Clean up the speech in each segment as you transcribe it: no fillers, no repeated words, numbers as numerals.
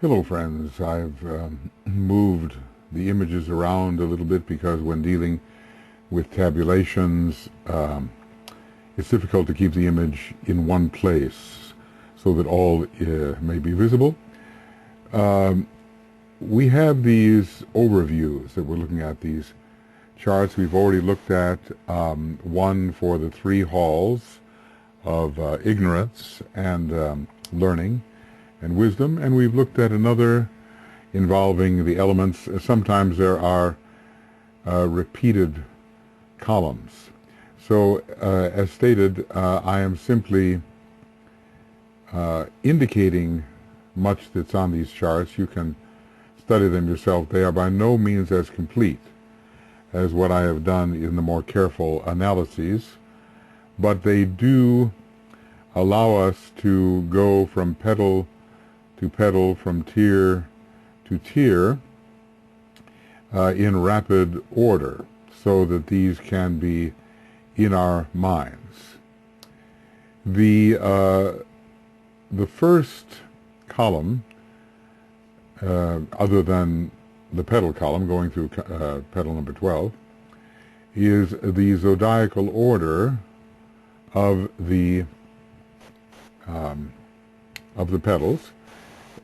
Hello friends, I've moved the images around a little bit because when dealing with tabulations it's difficult to keep the image in one place so that all may be visible. We have these overviews that we're looking at, these charts. We've already looked at one for the three halls of ignorance and learning and wisdom, and we've looked at another involving the elements. Sometimes there are repeated columns. So as stated, I am simply indicating much that's on these charts. You can study them yourself. They are by no means as complete as what I have done in the more careful analyses, but they do allow us to go from petal to petal, from tier to tier in rapid order, so that these can be in our minds. The first column, other than the petal column going through petal number 12, is the zodiacal order of the petals.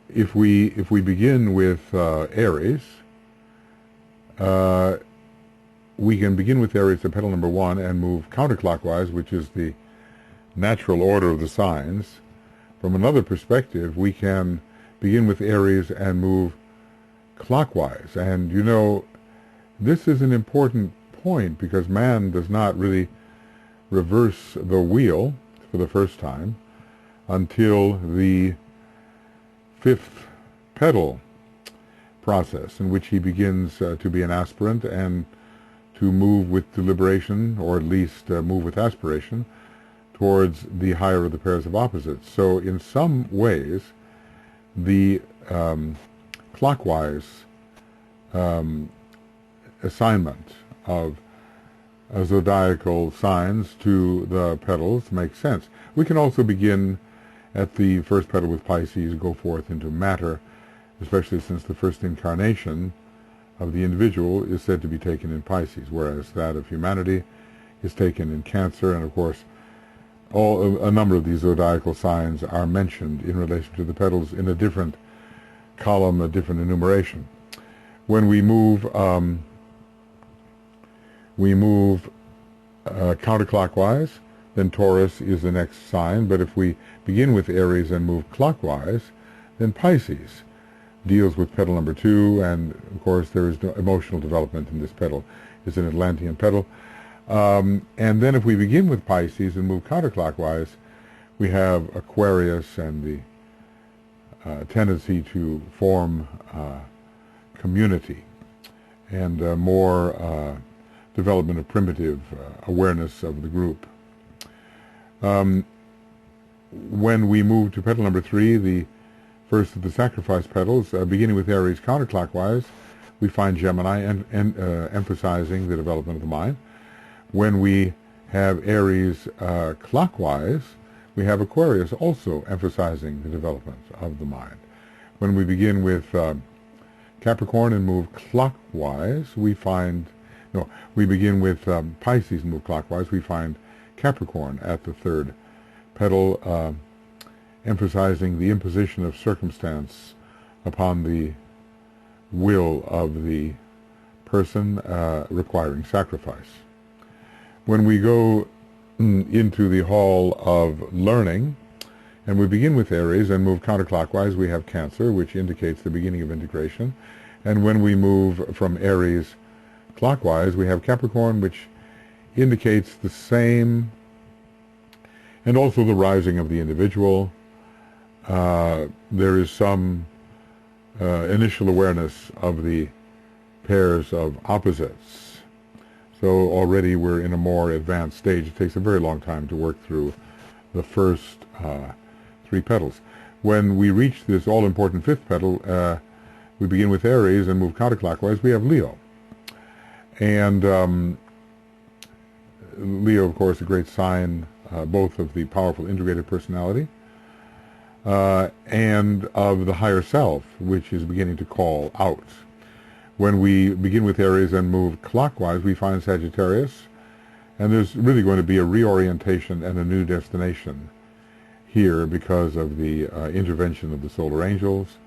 If we begin with Aries, we can begin with Aries to petal number 1 and move counterclockwise, which is the natural order of the signs. From another perspective, we can begin with Aries and move clockwise. And you know, this is an important point because man does not really reverse the wheel for the first time until the fifth petal process, in which he begins to be an aspirant and to move with deliberation, or at least move with aspiration, towards the higher of the pairs of opposites. So in some ways, the clockwise assignment of zodiacal signs to the petals makes sense. We can also begin at the first petal with Pisces, go forth into matter, especially since the first incarnation of the individual is said to be taken in Pisces, whereas that of humanity is taken in Cancer. And of course, a number of these zodiacal signs are mentioned in relation to the petals in a different column, a different enumeration. When we move counterclockwise, then Taurus is the next sign. But if we begin with Aries and move clockwise, then Pisces deals with petal number 2, and of course there is no emotional development in this petal. It's an Atlantean petal. And then if we begin with Pisces and move counterclockwise, we have Aquarius and the tendency to form community and more development of primitive awareness of the group. When we move to petal number 3, the first of the sacrifice petals, beginning with Aries counterclockwise, we find Gemini and emphasizing the development of the mind. When we have Aries clockwise, we have Aquarius also emphasizing the development of the mind. When we begin with Capricorn and move clockwise, we begin with Pisces and move clockwise, we find Capricorn at the third petal, emphasizing the imposition of circumstance upon the will of the person, requiring sacrifice. When we go into the hall of learning, and we begin with Aries and move counterclockwise, we have Cancer, which indicates the beginning of integration. And when we move from Aries clockwise, we have Capricorn, which indicates the same, and also the rising of the individual. There is some initial awareness of the pairs of opposites. So already we're in a more advanced stage. It takes a very long time to work through the first three petals. When we reach this all-important fifth petal, we begin with Aries and move counterclockwise. We have Leo. And Leo, of course, a great sign both of the powerful integrated personality and of the higher self, which is beginning to call out. When we begin with Aries and move clockwise, we find Sagittarius, and there's really going to be a reorientation and a new destination here because of the intervention of the solar angels,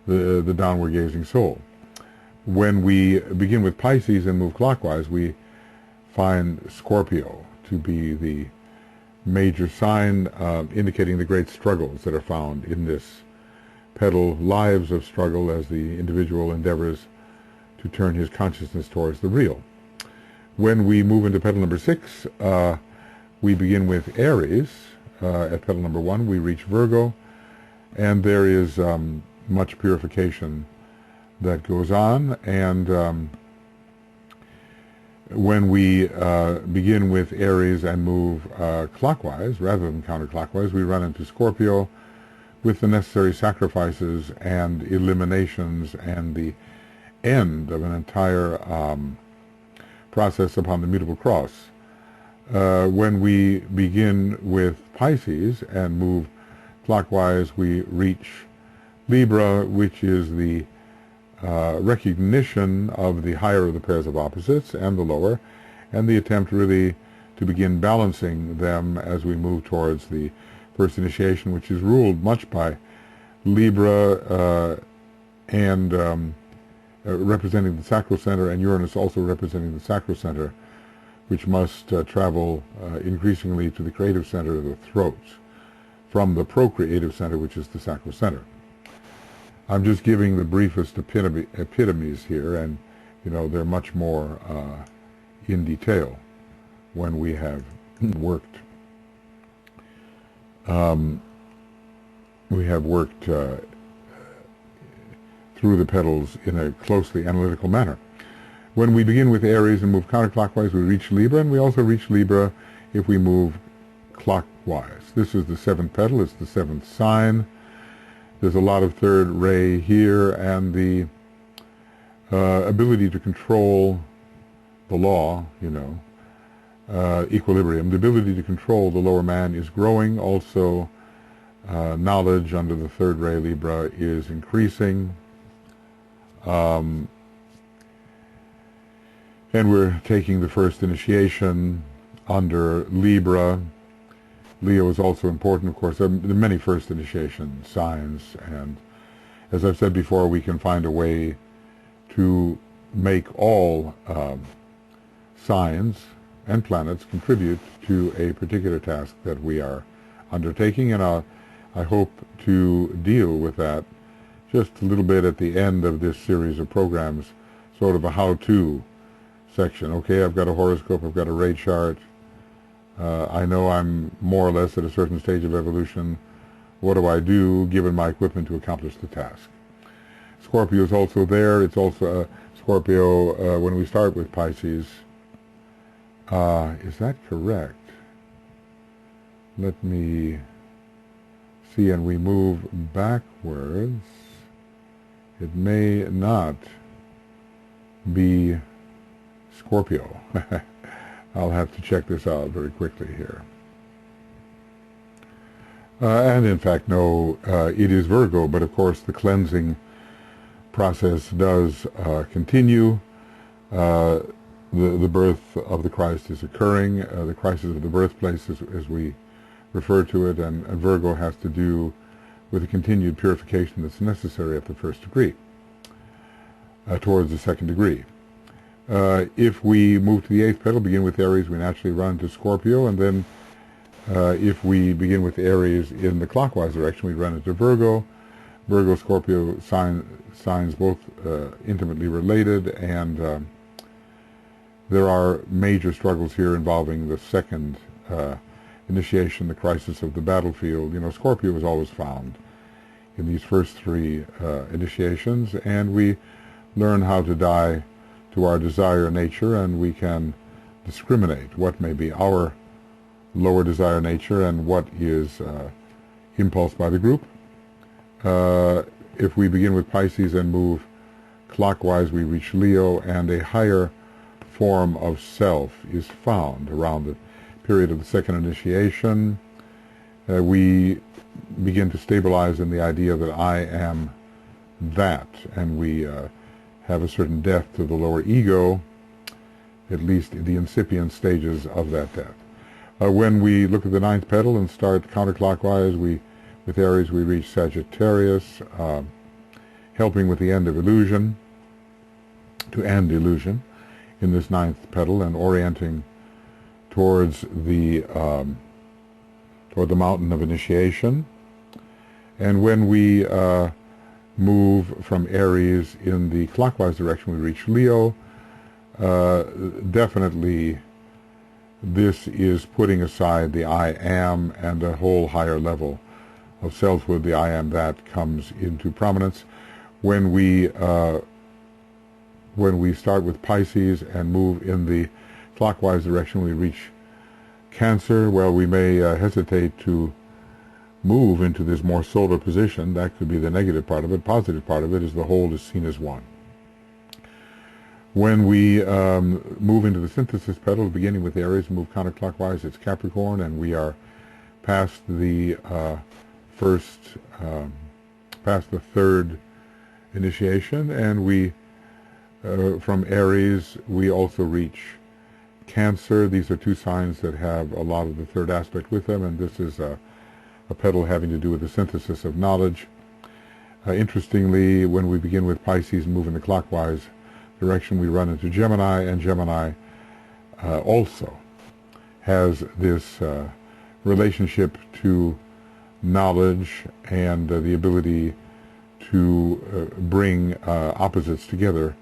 the downward gazing soul. When we begin with Pisces and move clockwise, we find Scorpio to be the major sign indicating the great struggles that are found in this petal, lives of struggle as the individual endeavors to turn his consciousness towards the real. When we move into petal number 6, we begin with Aries. At petal number 1, we reach Virgo, and there is much purification that goes on, and when we begin with Aries and move clockwise rather than counterclockwise, we run into Scorpio with the necessary sacrifices and eliminations and the end of an entire process upon the mutable cross. When we begin with Pisces and move clockwise, we reach Libra, which is the recognition of the higher of the pairs of opposites and the lower, and the attempt really to begin balancing them as we move towards the first initiation, which is ruled much by Libra and representing the sacral center, and Uranus also representing the sacral center, which must travel increasingly to the creative center of the throat from the procreative center, which is the sacral center. I'm just giving the briefest epitomes here, and they're much more in detail when we have worked. Through the petals in a closely analytical manner. When we begin with Aries and move counterclockwise, we reach Libra, and we also reach Libra if we move clockwise. This is the 7th petal, it's the 7th sign. There's a lot of third ray here, and the ability to control the law, equilibrium. The ability to control the lower man is growing. Also, knowledge under the third ray Libra is increasing. And we're taking the first initiation under Libra. Leo is also important, of course. There are many first initiation signs, and as I've said before, we can find a way to make all signs and planets contribute to a particular task that we are undertaking, and I hope to deal with that just a little bit at the end of this series of programs, sort of a how-to section. Okay, I've got a horoscope, I've got a ray chart, I know I'm more or less at a certain stage of evolution. What do I do given my equipment to accomplish the task? Scorpio is also there. It's also Scorpio when we start with Pisces. Is that correct? Let me see, and we move backwards. It may not be Scorpio. I'll have to check this out very quickly here. And in fact, no, it is Virgo, but of course the cleansing process does continue. The birth of the Christ is occurring, the crisis of the birthplace as we refer to it, and Virgo has to do with the continued purification that's necessary at the first degree, towards the second degree. If we move to the 8th petal, begin with Aries, we naturally run to Scorpio, and then if we begin with Aries in the clockwise direction, we run into Virgo. Virgo-Scorpio signs both intimately related, and there are major struggles here involving the second initiation, the crisis of the battlefield. Scorpio is always found in these first three initiations, and we learn how to die to our desire nature, and we can discriminate what may be our lower desire nature and what is impulsed by the group. If we begin with Pisces and move clockwise, we reach Leo, and a higher form of self is found around the period of the second initiation. We begin to stabilize in the idea that I am that, and we have a certain death to the lower ego, at least in the incipient stages of that death. When we look at the ninth petal and start counterclockwise, with Aries we reach Sagittarius, helping with the end of illusion, to end illusion in this ninth petal, and orienting towards the mountain of initiation. And when we move from Aries in the clockwise direction, we reach Leo. Definitely this is putting aside the I am, and a whole higher level of selfhood, the I am that, comes into prominence. When we start with Pisces and move in the clockwise direction, we reach Cancer. Well, we may hesitate to move into this more solar position. That could be the negative part of it. Positive part of it is the whole is seen as one. When we move into the synthesis petal, beginning with Aries, move counterclockwise, it's Capricorn, and we are past the past the third initiation, and we from Aries we also reach Cancer. These are two signs that have a lot of the third aspect with them, and this is a petal having to do with the synthesis of knowledge. Interestingly, when we begin with Pisces and move in the clockwise direction, we run into Gemini, and Gemini also has this relationship to knowledge and the ability to bring opposites together,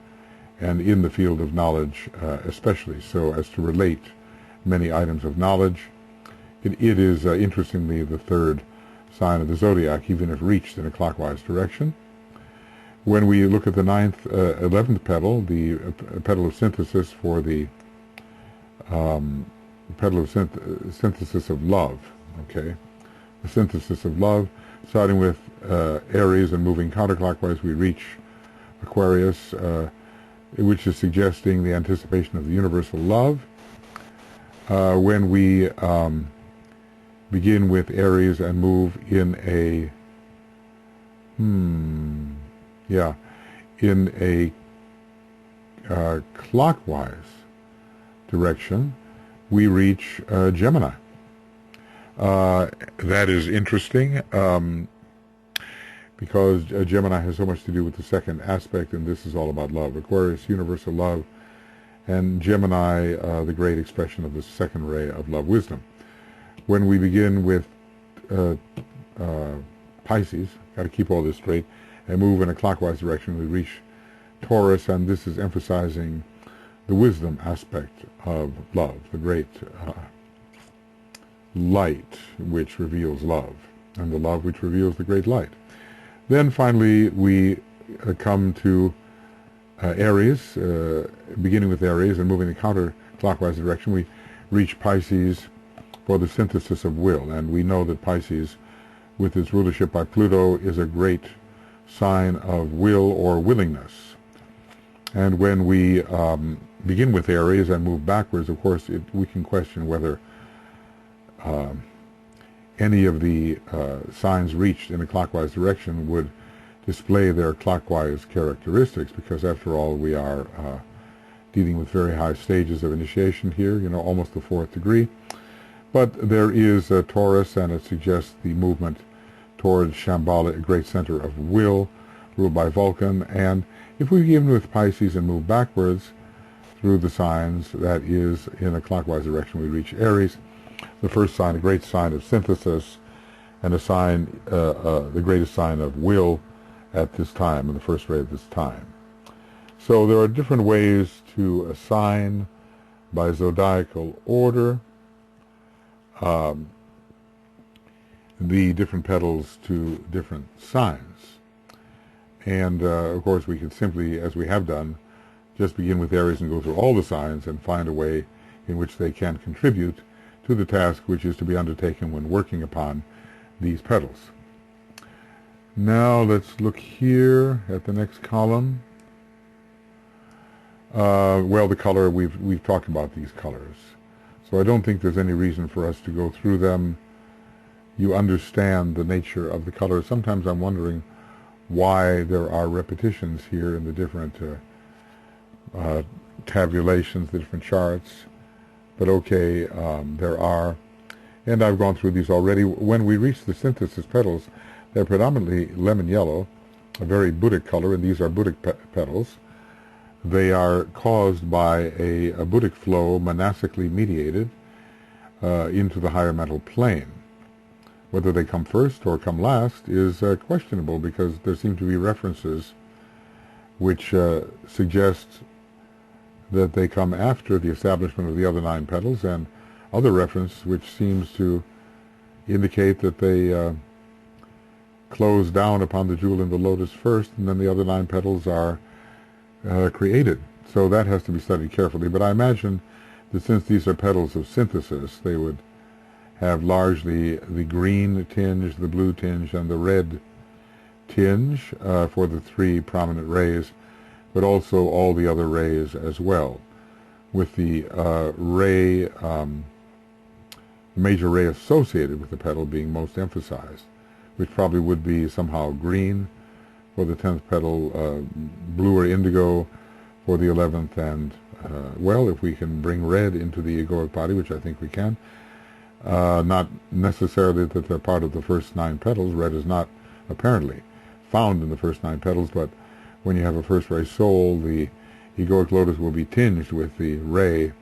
and in the field of knowledge especially, so as to relate many items of knowledge. It is, interestingly, the third sign of the zodiac, even if reached in a clockwise direction. When we look at the 11th petal, the petal of synthesis for the petal of synthesis of love, okay? The synthesis of love, starting with Aries and moving counterclockwise, we reach Aquarius, which is suggesting the anticipation of the universal love. When we begin with Aries and move in a clockwise direction, we reach Gemini. That is interesting because Gemini has so much to do with the second aspect, and this is all about love. Aquarius, universal love, and Gemini, the great expression of the second ray of love, wisdom. When we begin with Pisces, got to keep all this straight, and move in a clockwise direction, we reach Taurus, and this is emphasizing the wisdom aspect of love, the great light which reveals love, and the love which reveals the great light. Then finally we come to Aries, beginning with Aries and moving in the counterclockwise direction, we reach Pisces for the synthesis of will, and we know that Pisces, with its rulership by Pluto, is a great sign of will or willingness. And when we begin with Aries and move backwards, of course, we can question whether any of the signs reached in a clockwise direction would display their clockwise characteristics, because after all we are dealing with very high stages of initiation here, almost the fourth degree. But there is Taurus, and it suggests the movement towards Shambhala, a great center of will, ruled by Vulcan. And if we begin with Pisces and move backwards through the signs, that is, in a clockwise direction, we reach Aries, the first sign, a great sign of synthesis, and a sign, the greatest sign of will at this time, in the first ray of this time. So there are different ways to assign by zodiacal order the different petals to different signs. And of course we can simply, as we have done, just begin with Aries and go through all the signs and find a way in which they can contribute to the task which is to be undertaken when working upon these petals. Now let's look here at the next column. Well, the color, we've talked about these colors, so I don't think there's any reason for us to go through them you understand the nature of the color. Sometimes I'm wondering why there are repetitions here in the different tabulations, the different charts. But okay, there are. And I've gone through these already. When we reach the synthesis petals, they're predominantly lemon yellow, a very Buddhic color, and these are Buddhic petals. They are caused by a Buddhic flow, monastically mediated, into the higher mental plane. Whether they come first or come last is questionable, because there seem to be references which suggest that they come after the establishment of the other 9 petals, and other reference which seems to indicate that they close down upon the jewel in the lotus first, and then the other 9 petals are created. So that has to be studied carefully. But I imagine that since these are petals of synthesis, they would have largely the green tinge, the blue tinge, and the red tinge for the 3 prominent rays, but also all the other rays as well, with the major ray associated with the petal being most emphasized, which probably would be somehow green for the 10th petal, blue or indigo for the 11th, and, well, if we can bring red into the egoic body, which I think we can, not necessarily that they're part of the first 9 petals. Red is not apparently found in the first 9 petals, but when you have a first ray soul, the egoic lotus will be tinged with the ray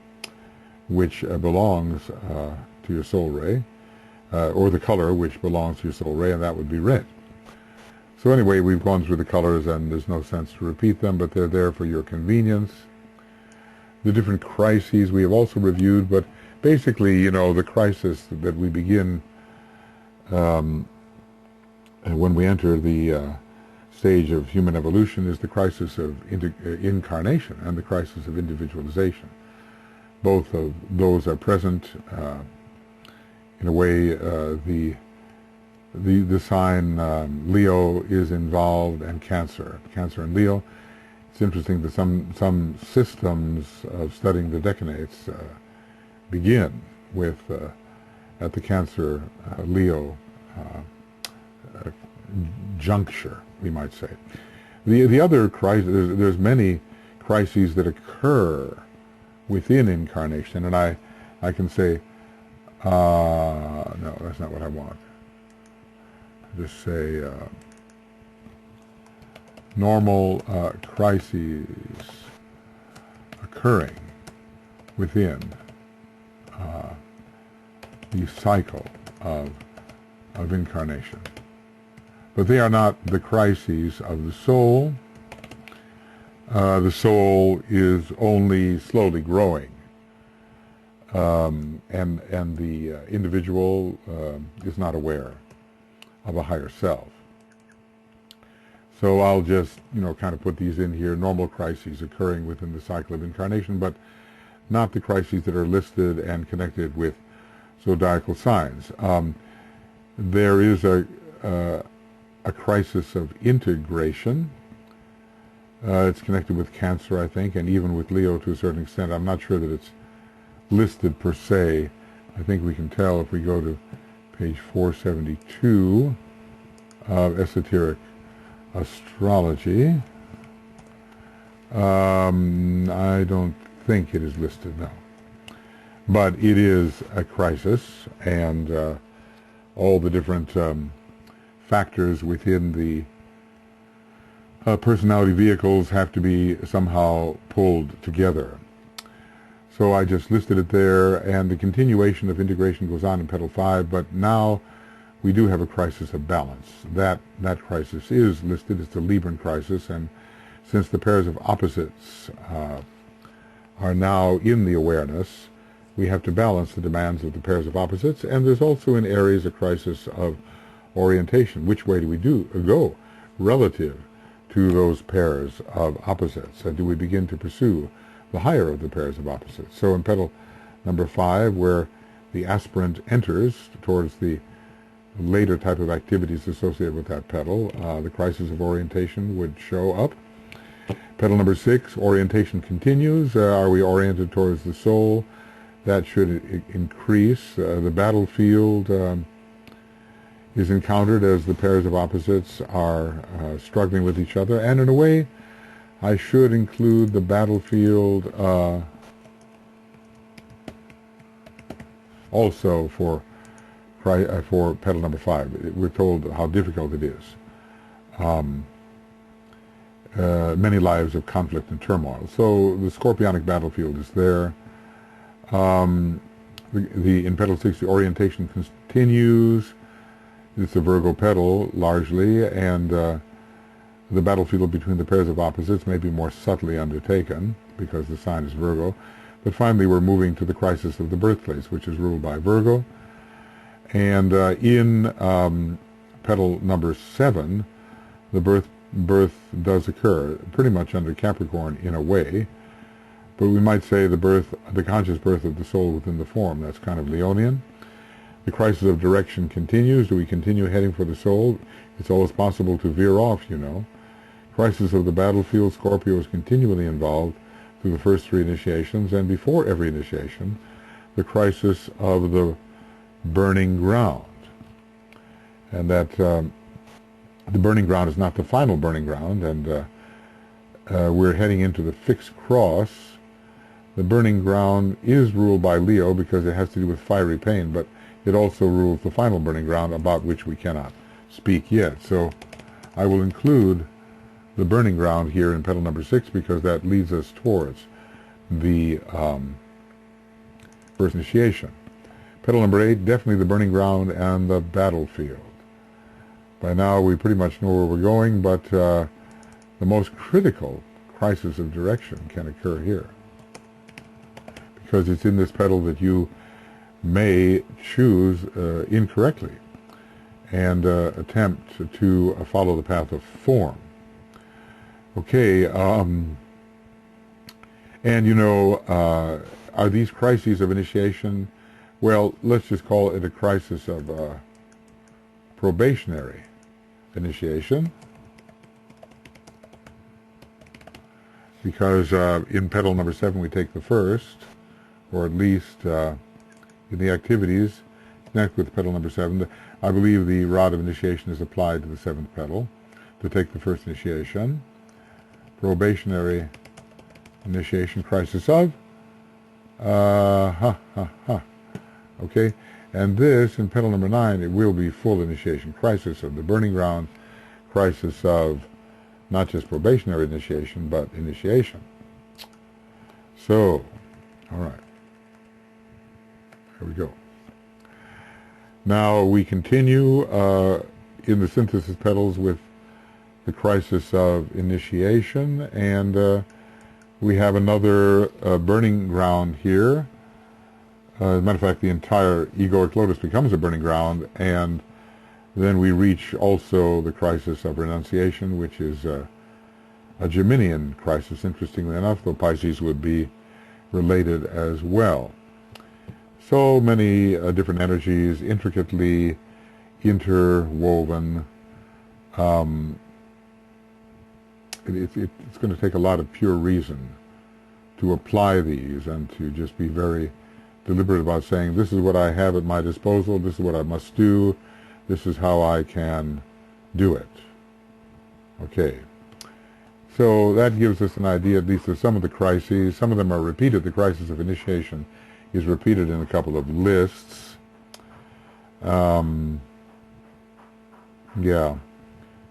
which belongs to your soul ray, or the color which belongs to your soul ray, and that would be red. So anyway, we've gone through the colors, and there's no sense to repeat them, but they're there for your convenience. The different crises we have also reviewed, but basically, you know, the crisis that we begin when we enter the stage of human evolution is the crisis of incarnation and the crisis of individualization. Both of those are present. In a way, the sign Leo is involved, and Cancer and Leo. It's interesting that some systems of studying the decanates begin with at the Cancer Leo juncture, we might say. The other crisis, there's many crises that occur within incarnation, and I can say, no, that's not what I want. Just say normal crises occurring within the cycle of incarnation. But they are not the crises of the soul. The soul is only slowly growing, and the individual is not aware of a higher self. So I'll just, kind of put these in here, normal crises occurring within the cycle of incarnation, but not the crises that are listed and connected with zodiacal signs. There is a crisis of integration. It's connected with Cancer, I think, and even with Leo to a certain extent. I'm not sure that it's listed per se. I think we can tell if we go to page 472 of Esoteric Astrology. I don't think it is listed, no. But it is a crisis, and all the different factors within the personality vehicles have to be somehow pulled together. So I just listed it there, and the continuation of integration goes on in petal 5, but now we do have a crisis of balance. That crisis is listed as the Libran crisis, and since the pairs of opposites are now in the awareness, we have to balance the demands of the pairs of opposites, and there's also in Aries a crisis of orientation. Which way do we go relative to those pairs of opposites? And do we begin to pursue the higher of the pairs of opposites? So in petal number 5, where the aspirant enters towards the later type of activities associated with that petal, the crisis of orientation would show up. Petal number 6, orientation continues. Are we oriented towards the soul? That should increase. The battlefield is encountered as the pairs of opposites are struggling with each other. And in a way, I should include the battlefield also for petal number 5. We're told how difficult it is. Many lives of conflict and turmoil. So the scorpionic battlefield is there. In petal 6, the orientation continues. It's a Virgo petal, largely, and the battlefield between the pairs of opposites may be more subtly undertaken, because the sign is Virgo. But finally, we're moving to the crisis of the birthplace, which is ruled by Virgo. And in petal number 7, the birth does occur, pretty much under Capricorn in a way, but we might say the conscious birth of the soul within the form. That's kind of Leonian. The crisis of direction continues. Do we continue heading for the soul? It's always possible to veer off, you know. Crisis of the battlefield, Scorpio is continually involved through the first 3 initiations, and before every initiation, the crisis of the burning ground. And that the burning ground is not the final burning ground, and we're heading into the fixed cross. The burning ground is ruled by Leo because it has to do with fiery pain, but it also rules the final burning ground, about which we cannot speak yet. So I will include the burning ground here in petal number 6 because that leads us towards the first initiation. Petal number 8, definitely the burning ground and the battlefield. By now we pretty much know where we're going, but the most critical crisis of direction can occur here, because it's in this petal that you may choose incorrectly and attempt to follow the path of form. Okay, and you know, are these crises of initiation? Well, let's just call it a crisis of probationary initiation, because in petal number 7 we take the first, or at least in the activities connected with petal number 7, I believe the rod of initiation is applied to the 7th petal to take the first initiation. Probationary initiation, crisis of okay, and this in petal number 9, it will be full initiation, crisis of the burning ground, crisis of not just probationary initiation but initiation. So, all right, here we go. Now we continue in the synthesis petals with the crisis of initiation, and we have another burning ground here. As a matter of fact, the entire egoic lotus becomes a burning ground, and then we reach also the crisis of renunciation, which is a Geminian crisis, interestingly enough, though Pisces would be related as well. So many different energies, intricately interwoven. It's going to take a lot of pure reason to apply these and to just be very deliberate about saying, this is what I have at my disposal, this is what I must do, this is how I can do it. Okay. So that gives us an idea, at least of some of the crises. Some of them are repeated. The crisis of initiation is repeated in a couple of lists. Yeah.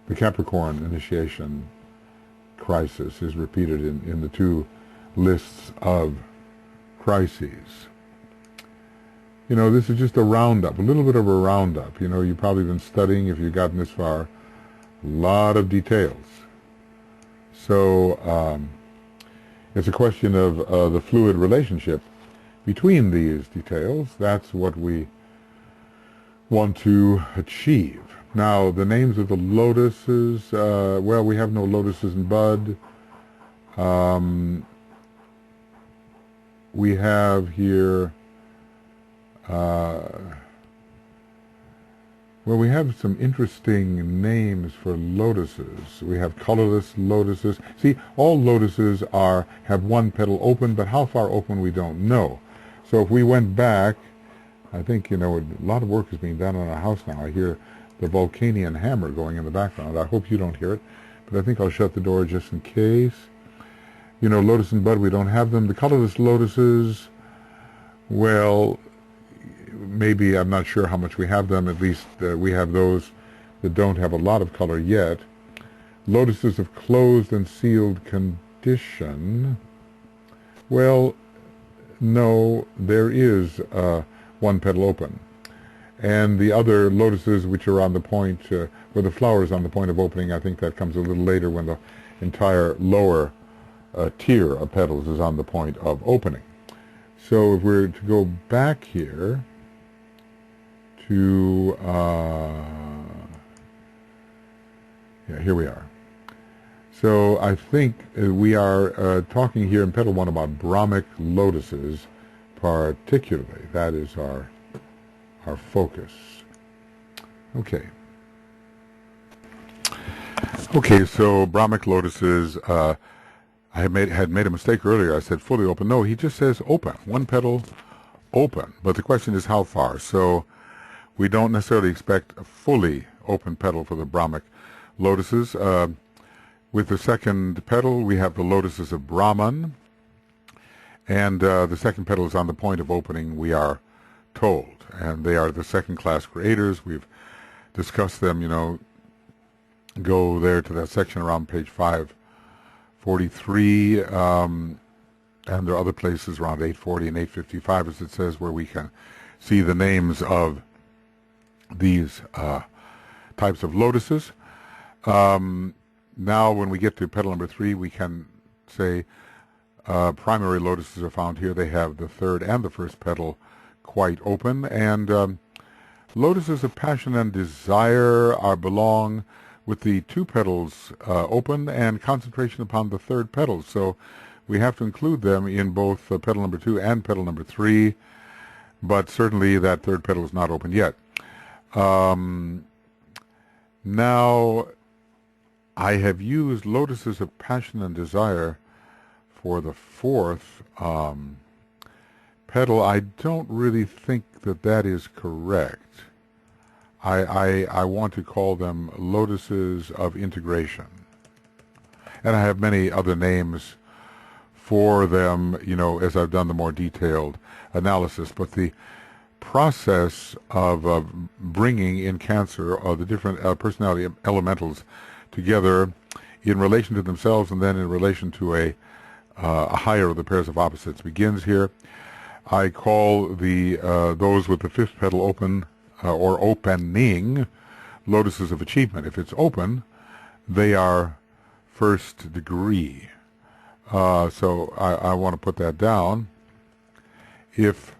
The Capricorn initiation crisis is repeated in the 2 lists of crises. You know, this is just a roundup, a little bit of a roundup. You know, you've probably been studying, if you've gotten this far, a lot of details. So it's a question of the fluid relationship between these details. That's what we want to achieve. Now, the names of the lotuses, well, we have no lotuses in bud. We have here, well, we have some interesting names for lotuses. We have colorless lotuses. See, all lotuses have one petal open, but how far open we don't know. So if we went back, I think, you know, a lot of work is being done on our house now. I hear the Vulcanian hammer going in the background. I hope you don't hear it, but I think I'll shut the door just in case. You know, lotus and bud, we don't have them. The colorless lotuses, well, maybe, I'm not sure how much we have them. At least we have those that don't have a lot of color yet. Lotuses of closed and sealed condition. Well, no, there is one petal open. And the other lotuses which are on the point, where the flower is on the point of opening, I think that comes a little later when the entire lower tier of petals is on the point of opening. So if we're to go back here to, yeah, here we are. So I think we are talking here in petal 1 about Brahmic lotuses particularly. That is our focus. Okay. Okay, so Brahmic lotuses, I had made a mistake earlier. I said fully open. No, he just says open. One petal open. But the question is how far. So we don't necessarily expect a fully open petal for the Brahmic lotuses. With the second petal, we have the lotuses of Brahman. And the second petal is on the point of opening, we are told. And they are the second-class creators. We've discussed them, you know. Go there to that section around page 543. And there are other places around 840 and 855, as it says, where we can see the names of these types of lotuses. Now, when we get to petal number 3, we can say primary lotuses are found here. They have the third and the first petal quite open. And lotuses of passion and desire belong with the two petals open and concentration upon the third petal. So we have to include them in both petal number 2 and petal number 3. But certainly that third petal is not open yet. Now, I have used lotuses of passion and desire for the fourth petal. I don't really think that that is correct. I want to call them lotuses of integration. And I have many other names for them, you know, as I've done the more detailed analysis. But the process of bringing in Cancer the different personality elementals together in relation to themselves and then in relation to a higher of the pairs of opposites begins here. I call the those with the fifth petal open or opening lotuses of achievement. If it's open, they are first degree. So I want to put that down. If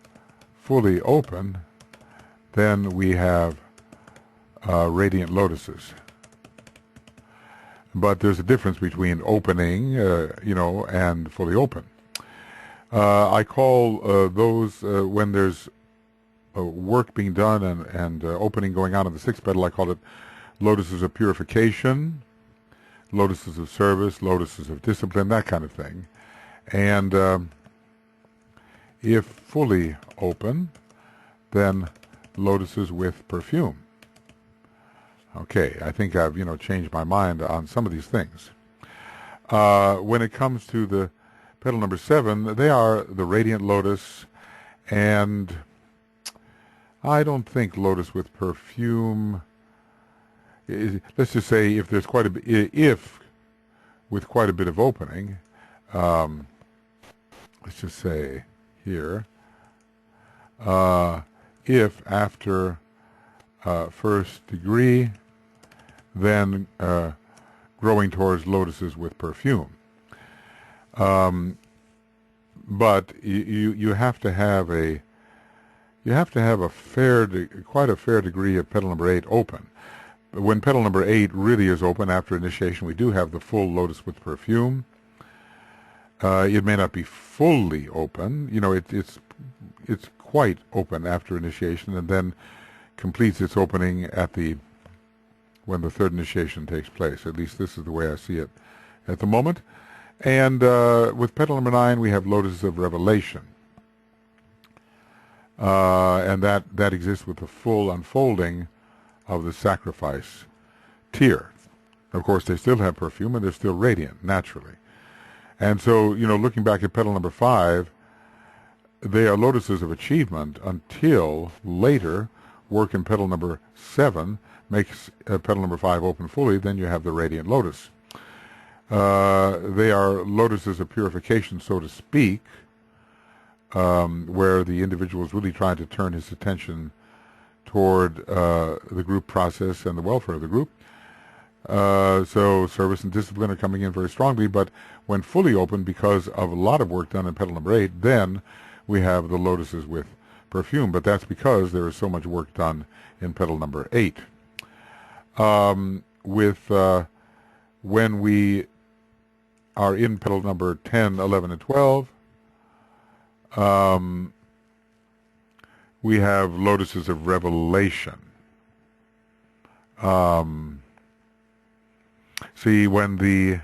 fully open, then we have radiant lotuses. But there's a difference between opening, you know, and fully open. I call those, when there's work being done and opening going on in the sixth petal, I call it lotuses of purification, lotuses of service, lotuses of discipline, that kind of thing. And if fully open, then lotuses with perfume. Okay, I think I've, you know, changed my mind on some of these things. When it comes to the petal number 7, they are the radiant lotus, and I don't think lotus with perfume. Let's just say if there's quite a bit, if with quite a bit of opening, let's just say here, if after first degree, then growing towards lotuses with perfume. But you have to have a quite a fair degree of petal number 8 open. When petal number 8 really is open after initiation, we do have the full lotus with perfume. It may not be fully open. You know, it's quite open after initiation, and then completes its opening at when the third initiation takes place. At least this is the way I see it at the moment. And with petal number 9, we have lotuses of revelation. And that exists with the full unfolding of the sacrifice tier. Of course, they still have perfume and they're still radiant, naturally. And so, looking back at petal number 5, they are lotuses of achievement until later work in petal number 7 makes petal number 5 open fully. Then you have the radiant lotus. They are lotuses of purification, so to speak, where the individual is really trying to turn his attention toward the group process and the welfare of the group. So service and discipline are coming in very strongly, but when fully open, because of a lot of work done in petal number 8, then we have the lotuses with perfume, but that's because there is so much work done in petal number 8. When we are in petal number 10, 11, and 12, we have lotuses of revelation. See, when the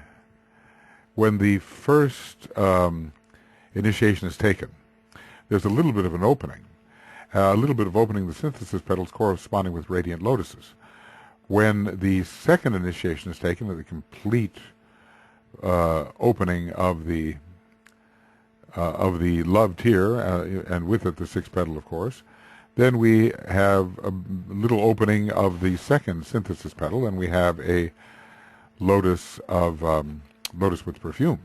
first initiation is taken, there's a little bit of an opening, a little bit of opening the synthesis petals corresponding with radiant lotuses. When the second initiation is taken, the complete opening of the love tier, and with it the 6th petal, of course, then we have a little opening of the second synthesis petal, and we have a lotus of lotus with perfume.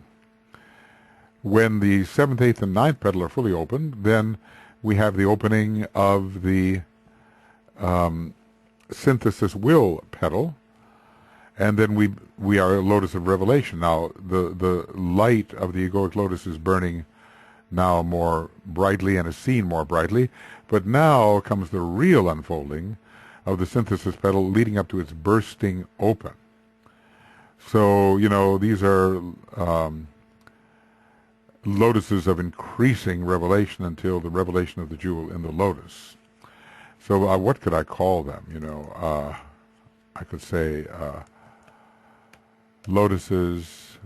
When the 7th, 8th, and 9th petal are fully opened, then we have the opening of the synthesis will petal, and then we are a lotus of revelation. Now, the light of the egoic lotus is burning now more brightly and is seen more brightly, but now comes the real unfolding of the synthesis petal leading up to its bursting open. So, these are lotuses of increasing revelation until the revelation of the jewel in the lotus. So what could I call them? I could say lotuses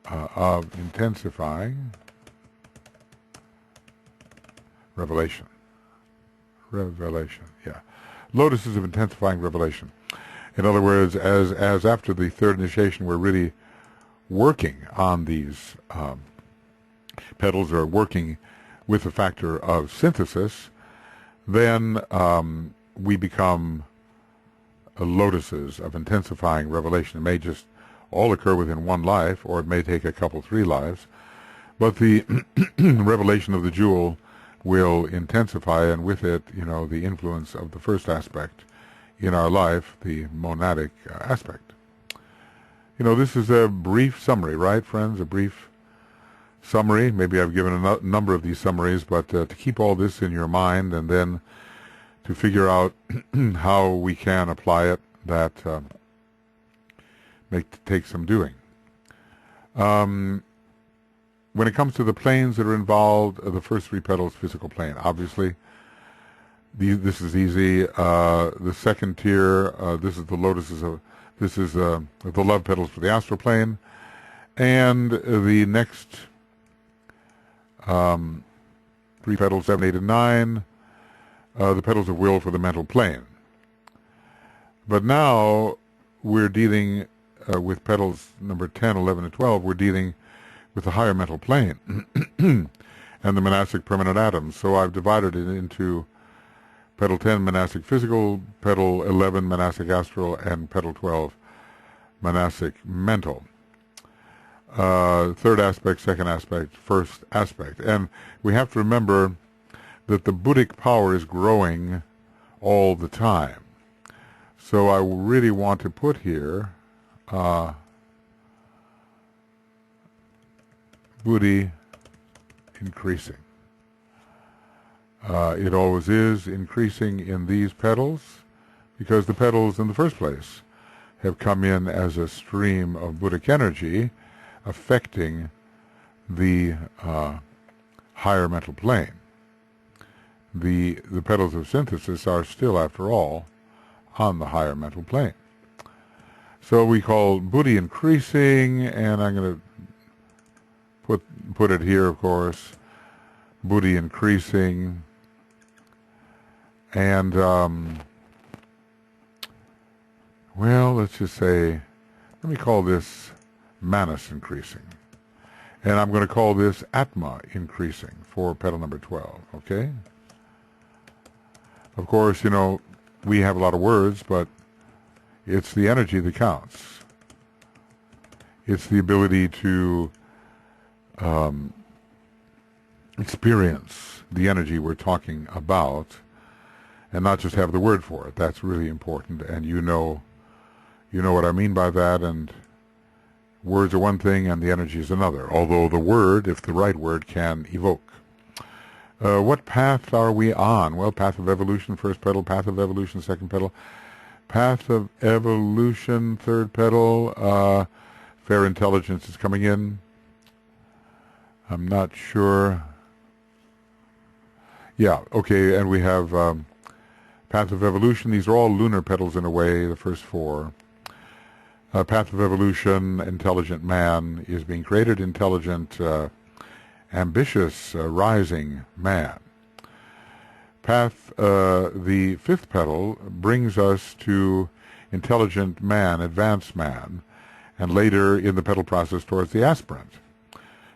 of intensifying revelation. Revelation, yeah. Lotuses of intensifying revelation. In other words, as after the third initiation, we're really working on these petals, or working with the factor of synthesis, then we become lotuses of intensifying revelation. It may just all occur within one life, or it may take a couple, 3 lives, but the revelation of the jewel will intensify, and with it, the influence of the first aspect in our life, the monadic aspect. This is a brief summary, right, friends? A brief summary. Maybe I've given a number of these summaries, but to keep all this in your mind and then to figure out how we can apply it, that take some doing. When it comes to the planes that are involved, the first 3 petals, physical plane, obviously. This is easy. The second tier, this is the lotuses of, this is the love petals for the astral plane, and the next 3 petals, 7, 8, and 9, the petals of will for the mental plane. But now we're dealing with petals number 10, 11, and 12. We're dealing with the higher mental plane and the monastic permanent atoms. So I've divided it into petal 10 monastic physical, petal 11 monastic astral, and petal 12 monastic mental. Third aspect, second aspect, first aspect. And we have to remember that the Buddhic power is growing all the time. So I really want to put here Buddhi increasing. It always is increasing in these petals, because the petals in the first place have come in as a stream of Buddhic energy affecting the higher mental plane. The petals of synthesis are still, after all, on the higher mental plane. So we call Buddhi increasing, and I'm going to put it here, of course, Buddhi increasing, and well, let's just say, let me call this Manas increasing. And I'm going to call this Atma increasing for petal number 12, okay? Of course, you know, we have a lot of words, but it's the energy that counts. It's the ability to experience the energy we're talking about and not just have the word for it. That's really important, and you know what I mean by that, and words are one thing and the energy is another, although the word, if the right word, can evoke. What path are we on? Well, path of evolution, first petal, path of evolution, second petal, path of evolution, third petal, fair intelligence is coming in. I'm not sure. Yeah, okay, and we have path of evolution. These are all lunar petals in a way, the first four. Path of evolution, intelligent man is being created, intelligent, ambitious, rising man. Path, the fifth petal, brings us to intelligent man, advanced man, and later in the petal process towards the aspirant.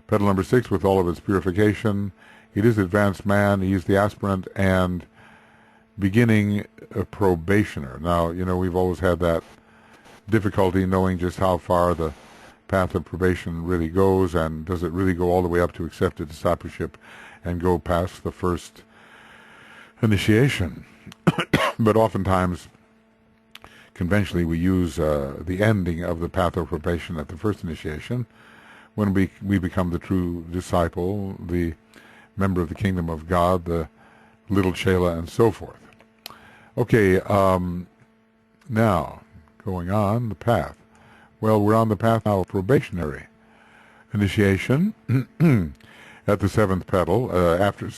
Petal number 6, with all of its purification, it is advanced man, he is the aspirant, and beginning a probationer. Now, you know, we've always had that difficulty knowing just how far the path of probation really goes, and does it really go all the way up to accepted discipleship and go past the first initiation. But oftentimes, conventionally, we use the ending of the path of probation at the first initiation, when we become the true disciple, the member of the kingdom of God, the little chela, and so forth. Okay, now, going on, the path. Well, we're on the path now of probationary initiation at the seventh petal, after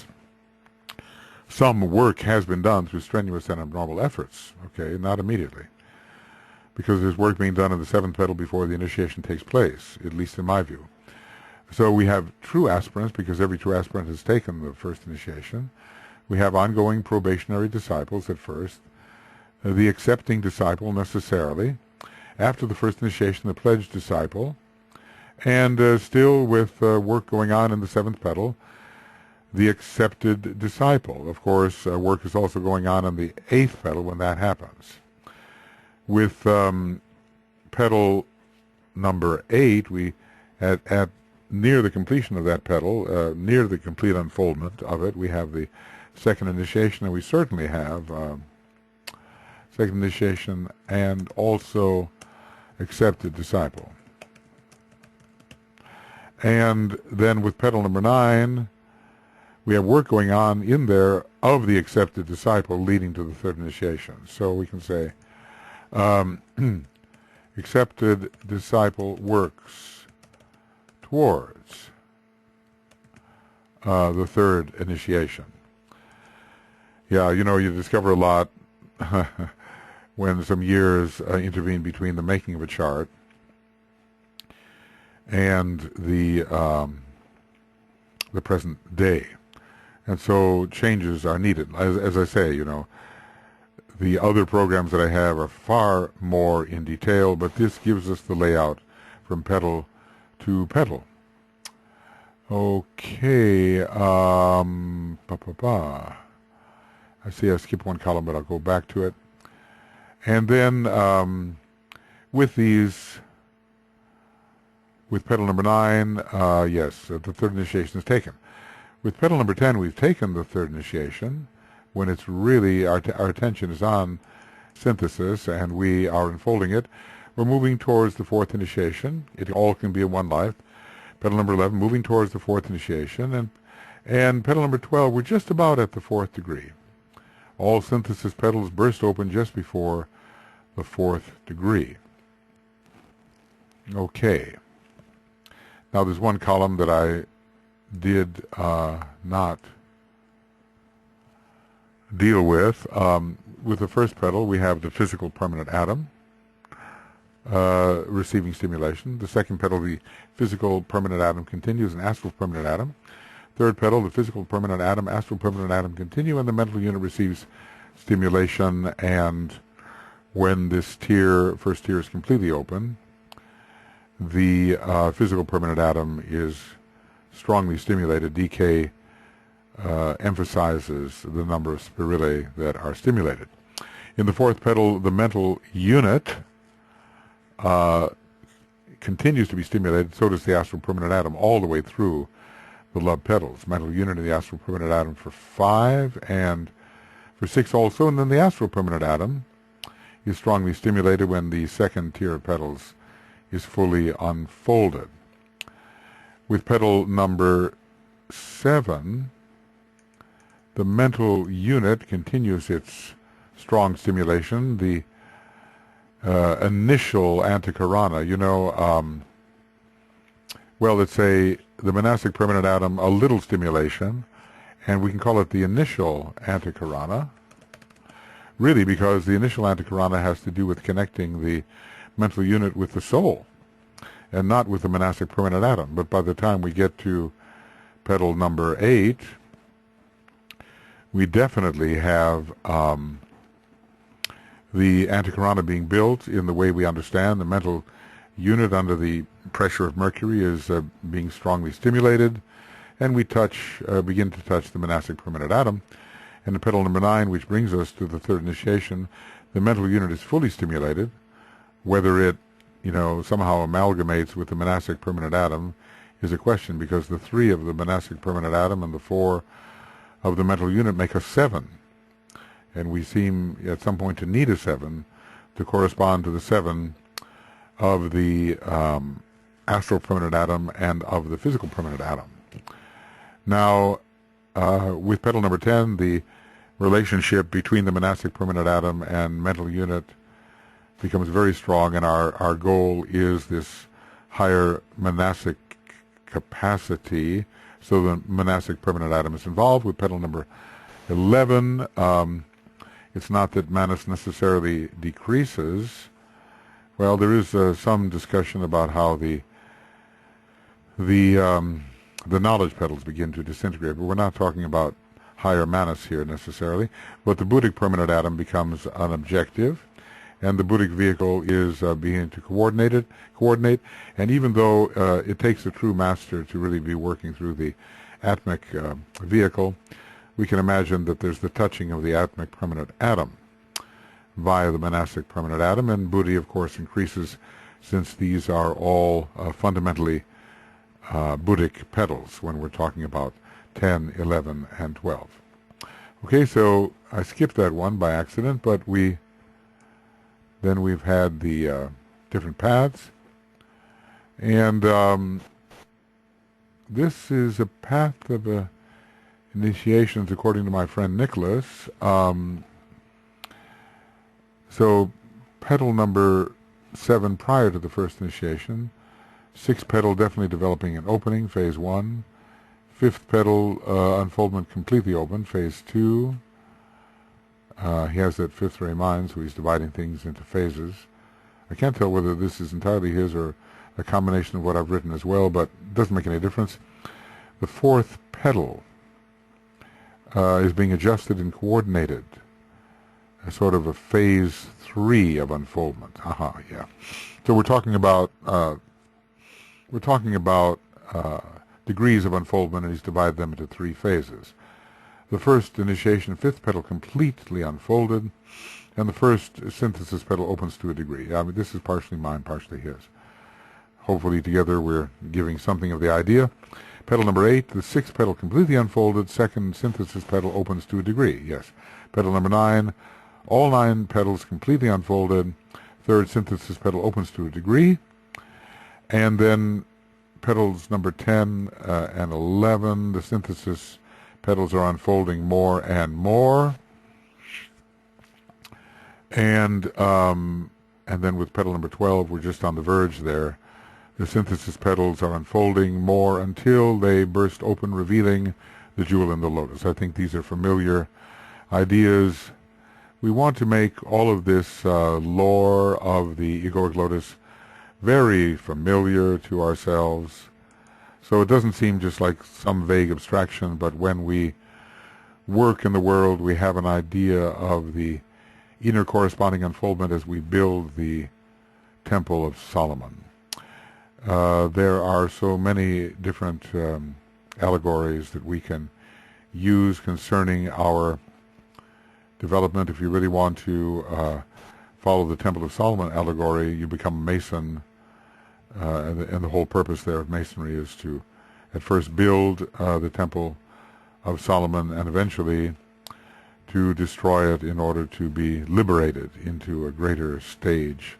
some work has been done through strenuous and abnormal efforts, okay, not immediately, because there's work being done in the seventh petal before the initiation takes place, at least in my view. So we have true aspirants, because every true aspirant has taken the first initiation. We have ongoing probationary disciples at first, the accepting disciple necessarily, after the first initiation, the pledged disciple, and still with work going on in the seventh petal, the accepted disciple. Of course, work is also going on in the eighth petal when that happens. With petal number 8, we at near the completion of that petal, near the complete unfoldment of it, we have the second initiation, and we certainly have second initiation and also accepted disciple. And then with petal number 9, we have work going on in there of the accepted disciple leading to the third initiation. So we can say accepted disciple works towards the third initiation. Yeah, you know, you discover a lot when some years intervene between the making of a chart and the present day. And so changes are needed. As I say, you know, the other programs that I have are far more in detail, but this gives us the layout from petal to petal. Okay, I see I skipped one column, but I'll go back to it. And then with these, with petal number 9, yes, the third initiation is taken. With petal number 10, we've taken the third initiation when it's really, our attention is on synthesis and we are unfolding it. We're moving towards the fourth initiation. It all can be in one life. Petal number 11, moving towards the fourth initiation. And petal number 12, we're just about at the fourth degree. All synthesis petals burst open just before the fourth degree. Okay. Now there's one column that I did not deal with. With the first petal, we have the physical permanent atom receiving stimulation. The second petal, the physical permanent atom continues, an astral permanent atom. Third petal, the physical permanent atom, astral permanent atom continue, and the mental unit receives stimulation and when this first tier is completely open, the physical permanent atom is strongly stimulated. Decay emphasizes the number of spirille that are stimulated. In the fourth petal, the mental unit continues to be stimulated. So does the astral permanent atom all the way through the love petals. Mental unit in the astral permanent atom for 5 and for 6 also. And then the astral permanent atom is strongly stimulated when the second tier of petals is fully unfolded. With petal number 7, the mental unit continues its strong stimulation. The initial antikarana, well, let's say the monastic permanent atom, a little stimulation, and we can call it the initial antikarana, really, because the initial antikarana has to do with connecting the mental unit with the soul and not with the monastic permanent atom. But by the time we get to petal number 8, we definitely have the antikarana being built in the way we understand. The mental unit under the pressure of Mercury is being strongly stimulated, and we begin to touch the monastic permanent atom. And in petal number 9, which brings us to the third initiation, the mental unit is fully stimulated. Whether it, somehow amalgamates with the monastic permanent atom is a question, because the 3 of the monastic permanent atom and the 4 of the mental unit make a 7. And we seem at some point to need a 7 to correspond to the 7 of the astral permanent atom and of the physical permanent atom. Now, with petal number 10, the relationship between the monastic permanent atom and mental unit becomes very strong, and our goal is this higher monastic capacity. So the monastic permanent atom is involved. With petal number 11, it's not that Manas necessarily decreases. Well, there is some discussion about how the knowledge petals begin to disintegrate, but we're not talking about higher Manas here necessarily. But the Buddhic permanent atom becomes an objective, and the Buddhic vehicle is beginning to coordinate. And even though it takes a true master to really be working through the atmic vehicle, we can imagine that there's the touching of the atmic permanent atom via the monastic permanent atom, and Buddhi, of course, increases, since these are all fundamentally Buddhic petals when we're talking about 10, 11, and 12. Okay, so I skipped that one by accident, but then we've had the different paths, and this is a path of initiations according to my friend Nicholas. So petal number 7 prior to the first initiation, 6th petal definitely developing an opening, phase 1, 5th petal unfoldment completely open, phase 2. He has that 5th ray mind, so he's dividing things into phases. I can't tell whether this is entirely his or a combination of what I've written as well, but it doesn't make any difference. The 4th petal is being adjusted and coordinated, a sort of a phase 3 of unfoldment. Yeah. So we're talking about degrees of unfoldment, and he's divided them into 3 phases. The first initiation, 5th petal, completely unfolded, and the first synthesis petal opens to a degree. I mean, this is partially mine, partially his. Hopefully together we're giving something of the idea. Petal number 8, the 6th petal completely unfolded, second synthesis petal opens to a degree, yes. Petal number 9, all 9 petals completely unfolded, third synthesis petal opens to a degree, and then petals number 10 and 11, the synthesis petals are unfolding more and more, and then with petal number 12, we're just on the verge there. The synthesis petals are unfolding more until they burst open, revealing the jewel in the lotus. I think these are familiar ideas. We want to make all of this lore of the egoic lotus very familiar to ourselves, so it doesn't seem just like some vague abstraction, but when we work in the world, we have an idea of the inner corresponding unfoldment as we build the Temple of Solomon. There are so many different allegories that we can use concerning our development. If you really want to follow the Temple of Solomon allegory, you become a Mason, and the whole purpose there of Masonry is to at first build the Temple of Solomon and eventually to destroy it in order to be liberated into a greater stage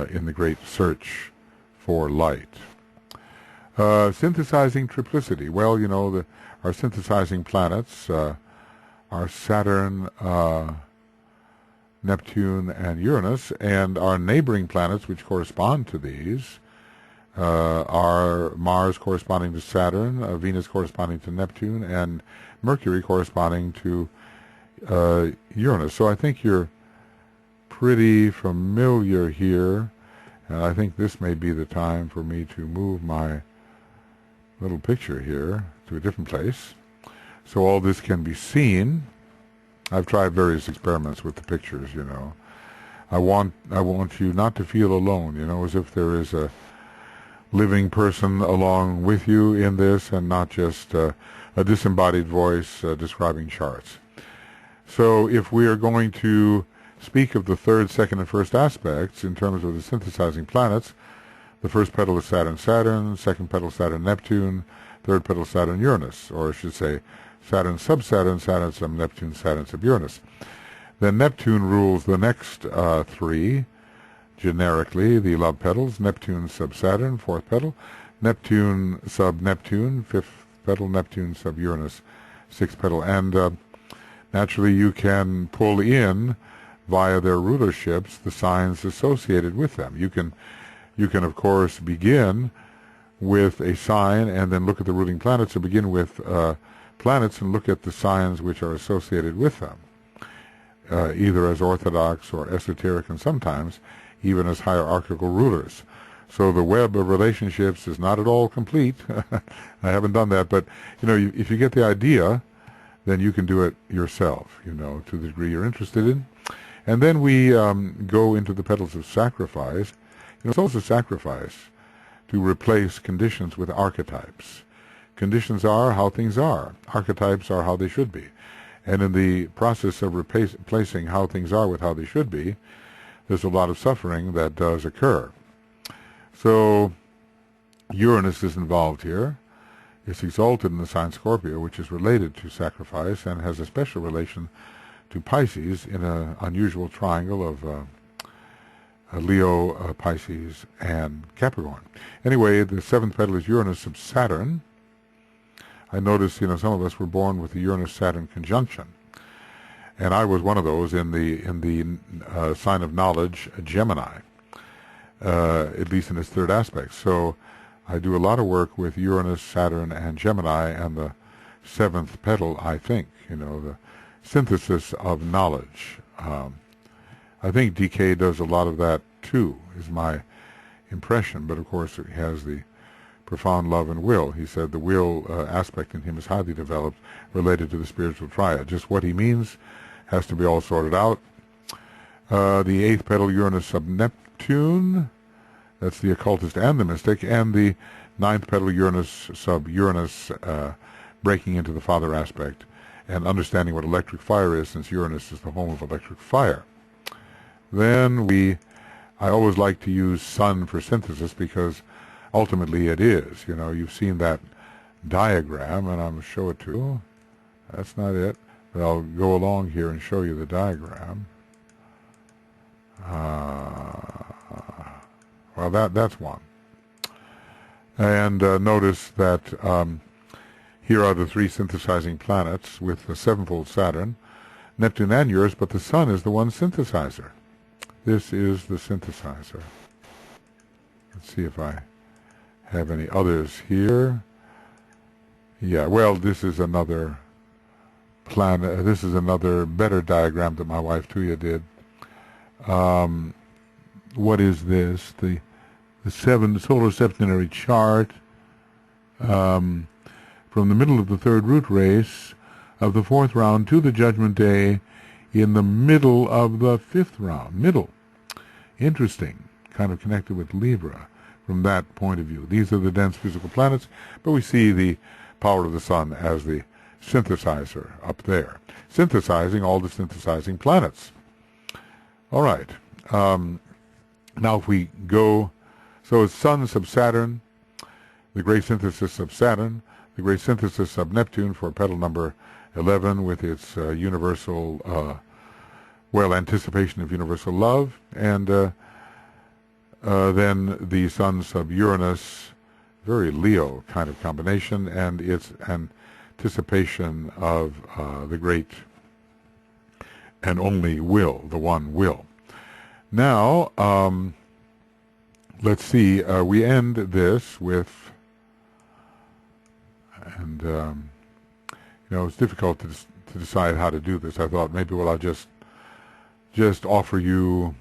in the great search for light. Synthesizing triplicity. Well, you know, our synthesizing planets are Saturn, Neptune, and Uranus, and our neighboring planets, which correspond to these, are Mars corresponding to Saturn, Venus corresponding to Neptune, and Mercury corresponding to Uranus. So I think you're pretty familiar here, and I think this may be the time for me to move my little picture here to a different place so all this can be seen. I've tried various experiments with the pictures, you know. I want you not to feel alone, you know, as if there is a living person along with you in this and not just a disembodied voice describing charts. So if we are going to speak of the third, second, and first aspects in terms of the synthesizing planets, the first petal is Saturn-Saturn, second petal Saturn-Neptune, third petal Saturn-Uranus, or I should say Saturn sub-Saturn, Saturn sub-Neptune, Saturn sub-Uranus. Then Neptune rules the next three, generically, the love petals, Neptune sub-Saturn, fourth petal, Neptune sub-Neptune, fifth petal, Neptune sub-Uranus, sixth petal, and naturally you can pull in via their rulerships the signs associated with them. You can of course begin with a sign and then look at the ruling planets, or begin with planets and look at the signs which are associated with them, either as orthodox or esoteric, and sometimes even as hierarchical rulers. So the web of relationships is not at all complete. I haven't done that, but you know, if you get the idea, then you can do it yourself, you know, to the degree you're interested in. And then we go into the petals of sacrifice. You know, it's also sacrifice to replace conditions with archetypes. Conditions are how things are. Archetypes are how they should be. And in the process of replacing how things are with how they should be, there's a lot of suffering that does occur. So Uranus is involved here. It's exalted in the sign Scorpio, which is related to sacrifice and has a special relation to Pisces in an unusual triangle of Leo, Pisces, and Capricorn. Anyway, the seventh petal is Uranus sub Saturn. I noticed, you know, some of us were born with the Uranus-Saturn conjunction, and I was one of those in the sign of knowledge, Gemini, at least in its third aspect. So I do a lot of work with Uranus, Saturn, and Gemini, and the seventh petal, I think, you know, the synthesis of knowledge. I think DK does a lot of that too, is my impression, but of course it has the profound love and will. He said the will aspect in him is highly developed, related to the spiritual triad. Just what he means has to be all sorted out. The eighth petal, Uranus sub Neptune, that's the occultist and the mystic, and the ninth petal, Uranus sub Uranus, breaking into the father aspect and understanding what electric fire is, since Uranus is the home of electric fire. Then I always like to use sun for synthesis, because ultimately it is. You know, you've seen that diagram, and I'm going to show it to you. That's not it, but I'll go along here and show you the diagram. Well, that's one. And notice that here are the three synthesizing planets with the sevenfold Saturn, Neptune and Uranus, but the Sun is the one synthesizer. This is the synthesizer. Let's see if I have any others here. Yeah, well, this is another planet. This is another better diagram that my wife Tuya did. What is this? The solar septenary chart. From the middle of the third root race of the fourth round to the judgment day, in the middle of the 5th round. Middle. Interesting. Kind of connected with Libra from that point of view. These are the dense physical planets, but we see the power of the sun as the synthesizer up there. Synthesizing all the synthesizing planets. All right. Now if we go, so it's Sun sub Saturn, the great synthesis of Saturn, the great synthesis of Neptune for petal number 11 with its universal, anticipation of universal love, and then the Sun sub Uranus, very Leo kind of combination, and its anticipation of the great and only will, the one will. Now, let's see, we end this with, and it's difficult to decide how to do this. I thought maybe, well, I'll just offer you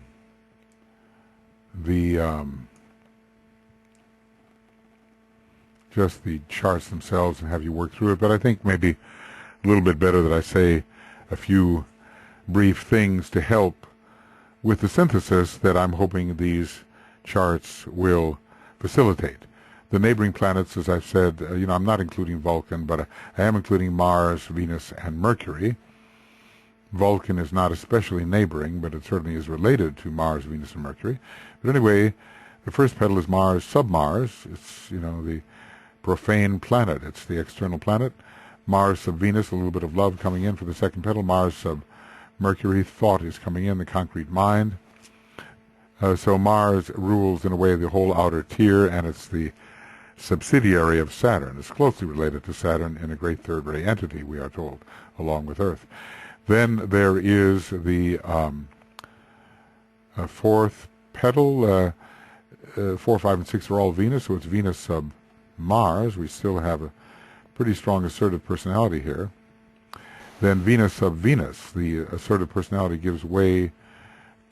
the just the charts themselves and have you work through it. But I think maybe a little bit better that I say a few brief things to help with the synthesis that I'm hoping these charts will facilitate. The neighboring planets, as I've said, I'm not including Vulcan, but I am including Mars, Venus, and Mercury. Vulcan is not especially neighboring, but it certainly is related to Mars, Venus, and Mercury. But anyway, the first petal is Mars, sub-Mars. It's, the profane planet. It's the external planet. Mars sub-Venus, a little bit of love coming in for the second petal. Mars sub-Mercury, thought is coming in, the concrete mind. So Mars rules, in a way, the whole outer tier, and it's the subsidiary of Saturn. It's closely related to Saturn in a great third-ray entity, we are told, along with Earth. Then there is the fourth petal. 4, 5, and 6 are all Venus, so it's Venus sub-Mars. We still have a pretty strong assertive personality here. Then Venus sub-Venus, the assertive personality gives way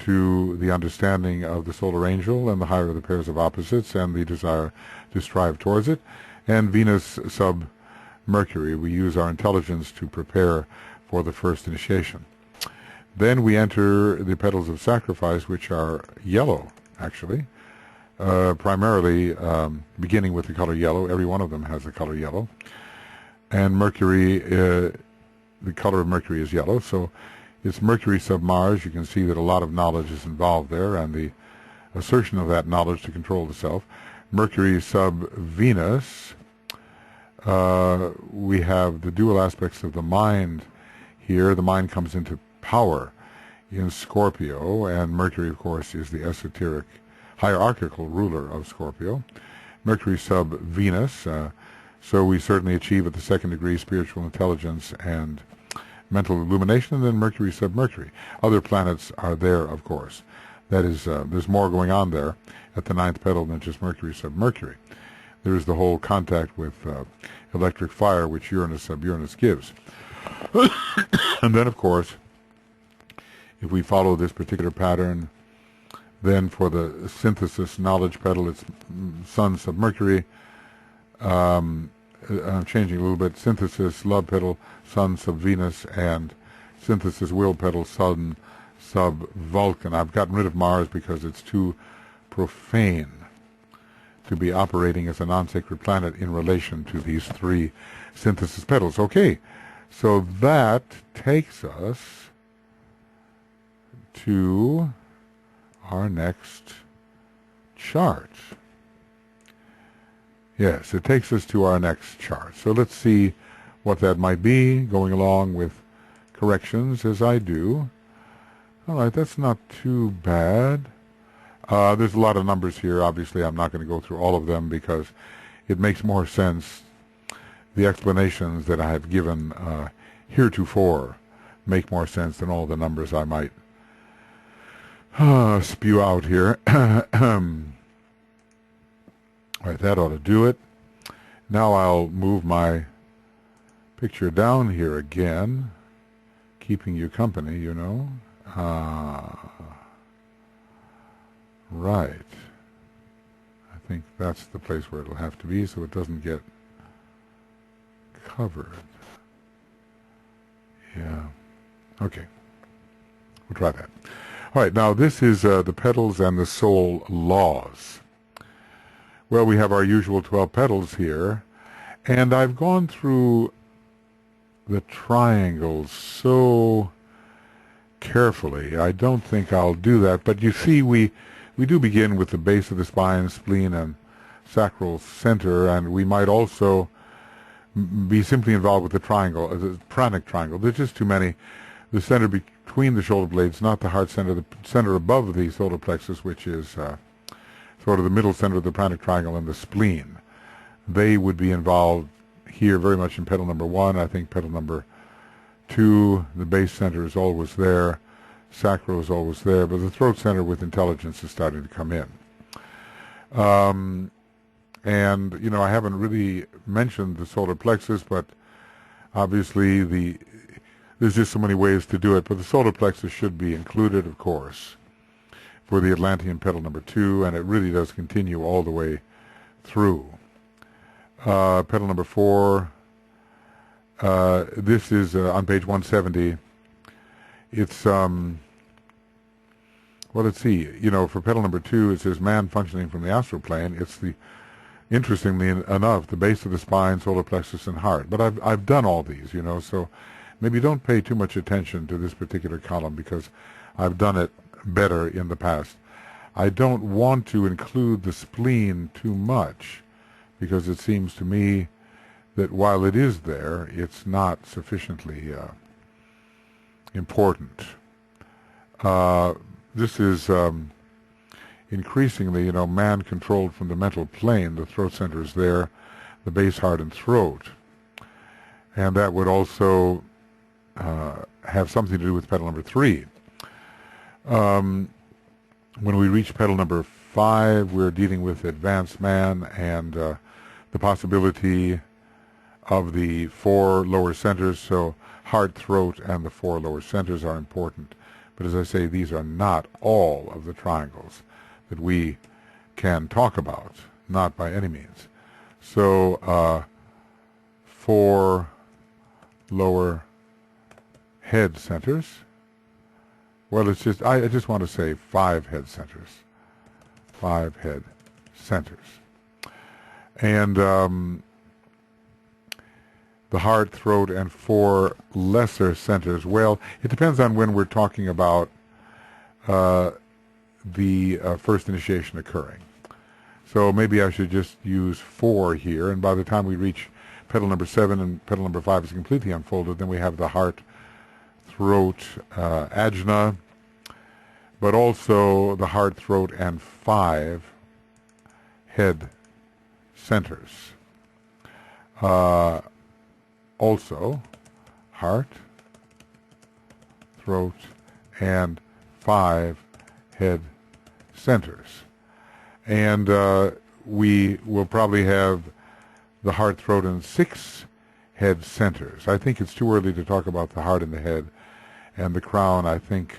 to the understanding of the solar angel and the higher of the pairs of opposites and the desire to strive towards it. And Venus sub-Mercury, we use our intelligence to prepare for the first initiation. Then we enter the petals of sacrifice, which are yellow, actually, primarily beginning with the color yellow. Every one of them has the color yellow. And Mercury, the color of Mercury is yellow, so it's Mercury sub-Mars. You can see that a lot of knowledge is involved there, and the assertion of that knowledge to control the self. Mercury sub-Venus, we have the dual aspects of the mind here. The mind comes into power in Scorpio, and Mercury, of course, is the esoteric, hierarchical ruler of Scorpio. Mercury sub-Venus, so we certainly achieve at the second degree spiritual intelligence and mental illumination, and then Mercury sub-Mercury. Other planets are there, of course. That is, there's more going on there at the 9th petal than just Mercury sub-Mercury. There's the whole contact with electric fire, which Uranus sub-Uranus gives. And then, of course, if we follow this particular pattern, then for the synthesis knowledge petal, it's Sun sub-Mercury. I'm changing a little bit. Synthesis love petal, Sun sub-Venus, and synthesis will petal, Sun sub-Vulcan. I've gotten rid of Mars because it's too profane to be operating as a non-sacred planet in relation to these three synthesis petals. Okay, so that takes us to our next chart. Yes, it takes us to our next chart. So let's see what that might be, going along with corrections as I do. All right, that's not too bad. There's a lot of numbers here. Obviously, I'm not going to go through all of them because it makes more sense. The explanations that I have given heretofore make more sense than all the numbers I might spew out here. All right, that ought to do it. Now I'll move my picture down here again, keeping you company, you know. Right. I think that's the place where it'll have to be so it doesn't get covered. Yeah. Okay. We'll try that. All right, now this is the petals and the soul laws. Well, we have our usual 12 petals here, and I've gone through the triangles so carefully. I don't think I'll do that, but you see we do begin with the base of the spine, spleen, and sacral center, and we might also be simply involved with the triangle, the pranic triangle. There's just too many. The center between the shoulder blades, not the heart center, the center above the solar plexus, which is sort of the middle center of the pranic triangle, and the spleen. They would be involved here very much in petal number 1. I think petal number 2, the base center is always there, sacral is always there, but the throat center with intelligence is starting to come in. And, you know, I haven't really mentioned the solar plexus, but obviously there's just so many ways to do it, but the solar plexus should be included, of course, for the Atlantean petal number 2, and it really does continue all the way through. Petal number 4, this is on page 170. It's, well, let's see, you know, for petal number 2, it says man functioning from the astral plane. It's the, interestingly enough, the base of the spine, solar plexus, and heart. But I've done all these, you know, so maybe don't pay too much attention to this particular column because I've done it better in the past. I don't want to include the spleen too much because it seems to me that while it is there, it's not sufficiently important. This is increasingly, you know, man controlled from the mental plane. The throat center is there, the base, heart, and throat. And that would also have something to do with petal number 3. When we reach petal number 5, we're dealing with advanced man and the possibility of the 4 lower centers. So heart, throat, and the 4 lower centers are important. But as I say, these are not all of the triangles that we can talk about, not by any means. So 4 lower head centers. Well, it's just, I just want to say 5 head centers. 5 head centers. And the heart, throat, and 4 lesser centers. Well, it depends on when we're talking about the first initiation occurring. So maybe I should just use 4 here, and by the time we reach petal number 7 and petal number 5 is completely unfolded, then we have the heart, throat, ajna, but also the heart, throat, and 5 head centers. Also, heart, throat, and 5 head centers. And we will probably have the heart, throat, and 6 head centers. I think it's too early to talk about the heart and the head and the crown. I think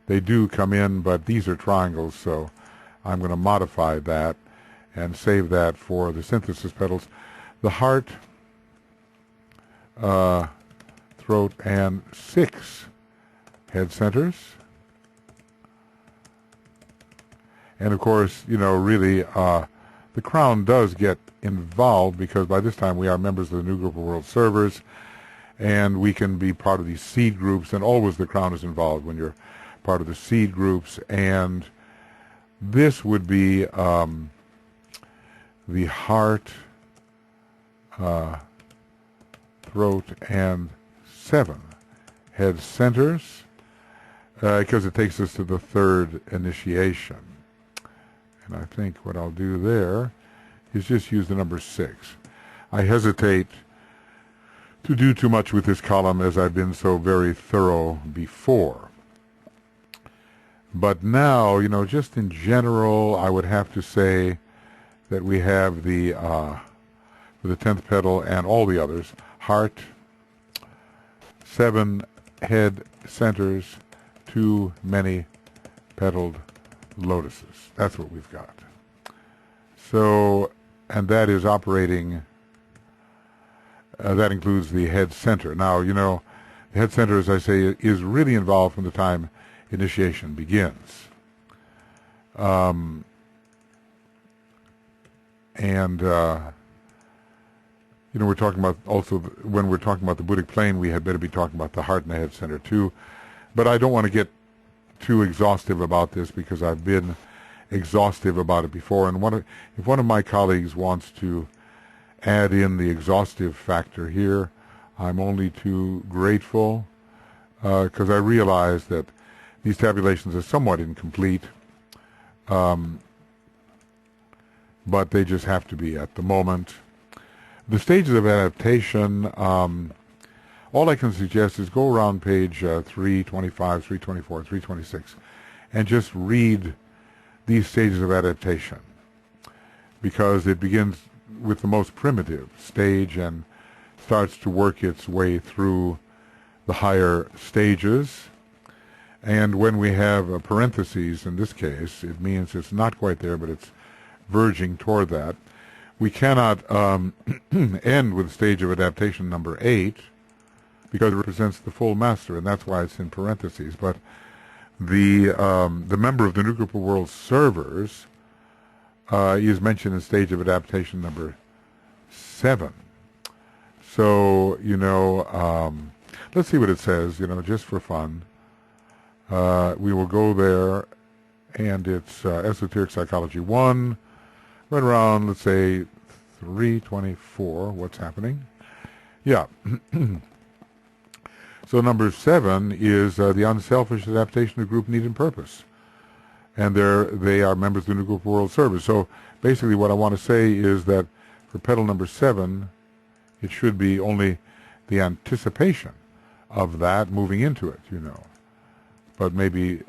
they do come in, but these are triangles, so I'm going to modify that and save that for the synthesis petals. The heart, throat, and 6 head centers. And of course, you know, really, the crown does get involved because by this time we are members of the new group of world servers, and we can be part of these seed groups, and always the crown is involved when you're part of the seed groups. And this would be the heart, throat, and 7 head centers, because it takes us to the 3rd initiation. And I think what I'll do there is just use the number 6. I hesitate to do too much with this column as I've been so very thorough before. But now, you know, just in general, I would have to say that we have the, for the 10th petal and all the others, heart, 7 head centers, 2 many petaled lotuses. That's what we've got. So, and that is operating, that includes the head center. Now, you know, The head center, as I say, is really involved from the time initiation begins. We're talking about also, when we're talking about the Buddhic plane, we had better be talking about the heart and the head center too. But I don't want to get too exhaustive about this because I've been exhaustive about it before. And if one of my colleagues wants to add in the exhaustive factor here, I'm only too grateful because I realize that these tabulations are somewhat incomplete, but they just have to be at the moment. The stages of adaptation, all I can suggest is go around page 325, 324, 326, and just read these stages of adaptation, because it begins with the most primitive stage and starts to work its way through the higher stages. And when we have parentheses in this case, it means it's not quite there, but it's verging toward that. We cannot end with stage of adaptation number 8 because it represents the full master, and that's why it's in parentheses. But the member of the new group of world servers is mentioned in stage of adaptation number 7. So, let's see what it says, just for fun. We will go there, and it's Esoteric Psychology 1, right around, let's say, 324. What's happening? Yeah. So number 7 is the unselfish adaptation of group need and purpose. And they are members of the new group of world service. So basically what I want to say is that for petal number 7, it should be only the anticipation of that moving into it, But maybe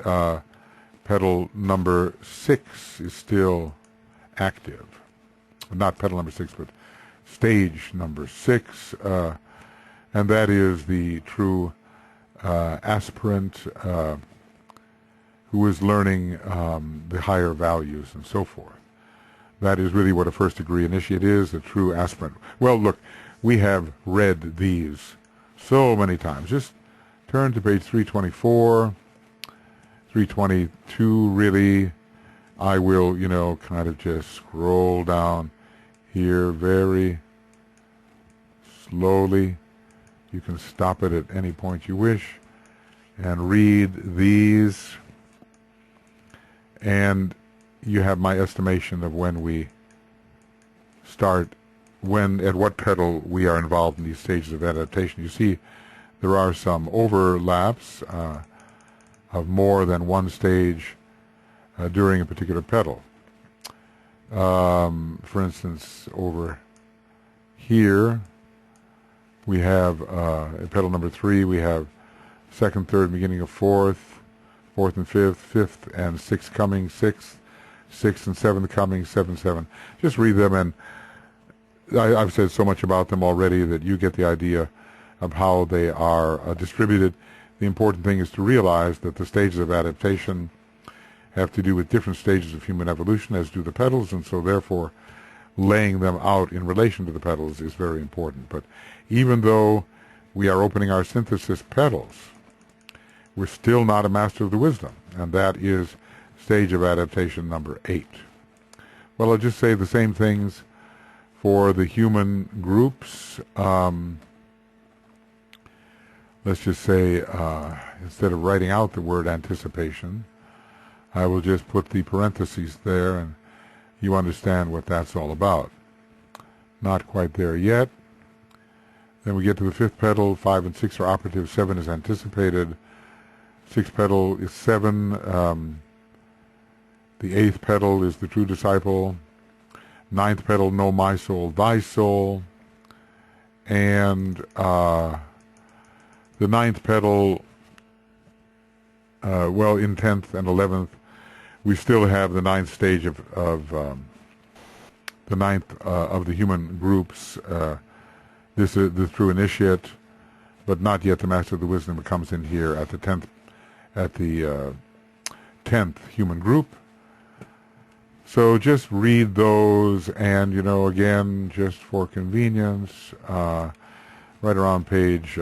petal number 6 is still active. Not petal number 6, but stage number 6. And that is the true aspirant who is learning the higher values and so forth. That is really what a first degree initiate is, the true aspirant. Well, look, we have read these so many times. Just turn to page 324, 322, really. I will, kind of just scroll down here very slowly. You can stop it at any point you wish and read these. And you have my estimation of when we start, at what petal we are involved in these stages of adaptation. You see there are some overlaps of more than one stage during a particular petal. For instance, over here we have at petal number 3 we have 2nd, 3rd, beginning of 4th, 4th and 5th, 5th and 6th coming, 6th, 6th and 7th coming, 7, 7. Just read them, and I've said so much about them already that you get the idea of how they are distributed. The important thing is to realize that the stages of adaptation have to do with different stages of human evolution, as do the petals, and so therefore laying them out in relation to the petals is very important. But even though we are opening our synthesis petals, we're still not a master of the wisdom, and that is stage of adaptation number 8. Well, I'll just say the same things for the human groups. Let's just say, instead of writing out the word anticipation, I will just put the parentheses there, and you understand what that's all about. Not quite there yet. Then we get to the 5th petal. 5 and 6 are operative. 7 is anticipated. 6th petal is 7. The 8th petal is the true disciple. 9th petal, know my soul, thy soul. And the 9th petal, in 10th and 11th, we still have the 9th stage of the 9th of the human groups. This is the true initiate, but not yet the master of the wisdom. It comes in here at the 10th human group. So just read those, and again, just for convenience, right around page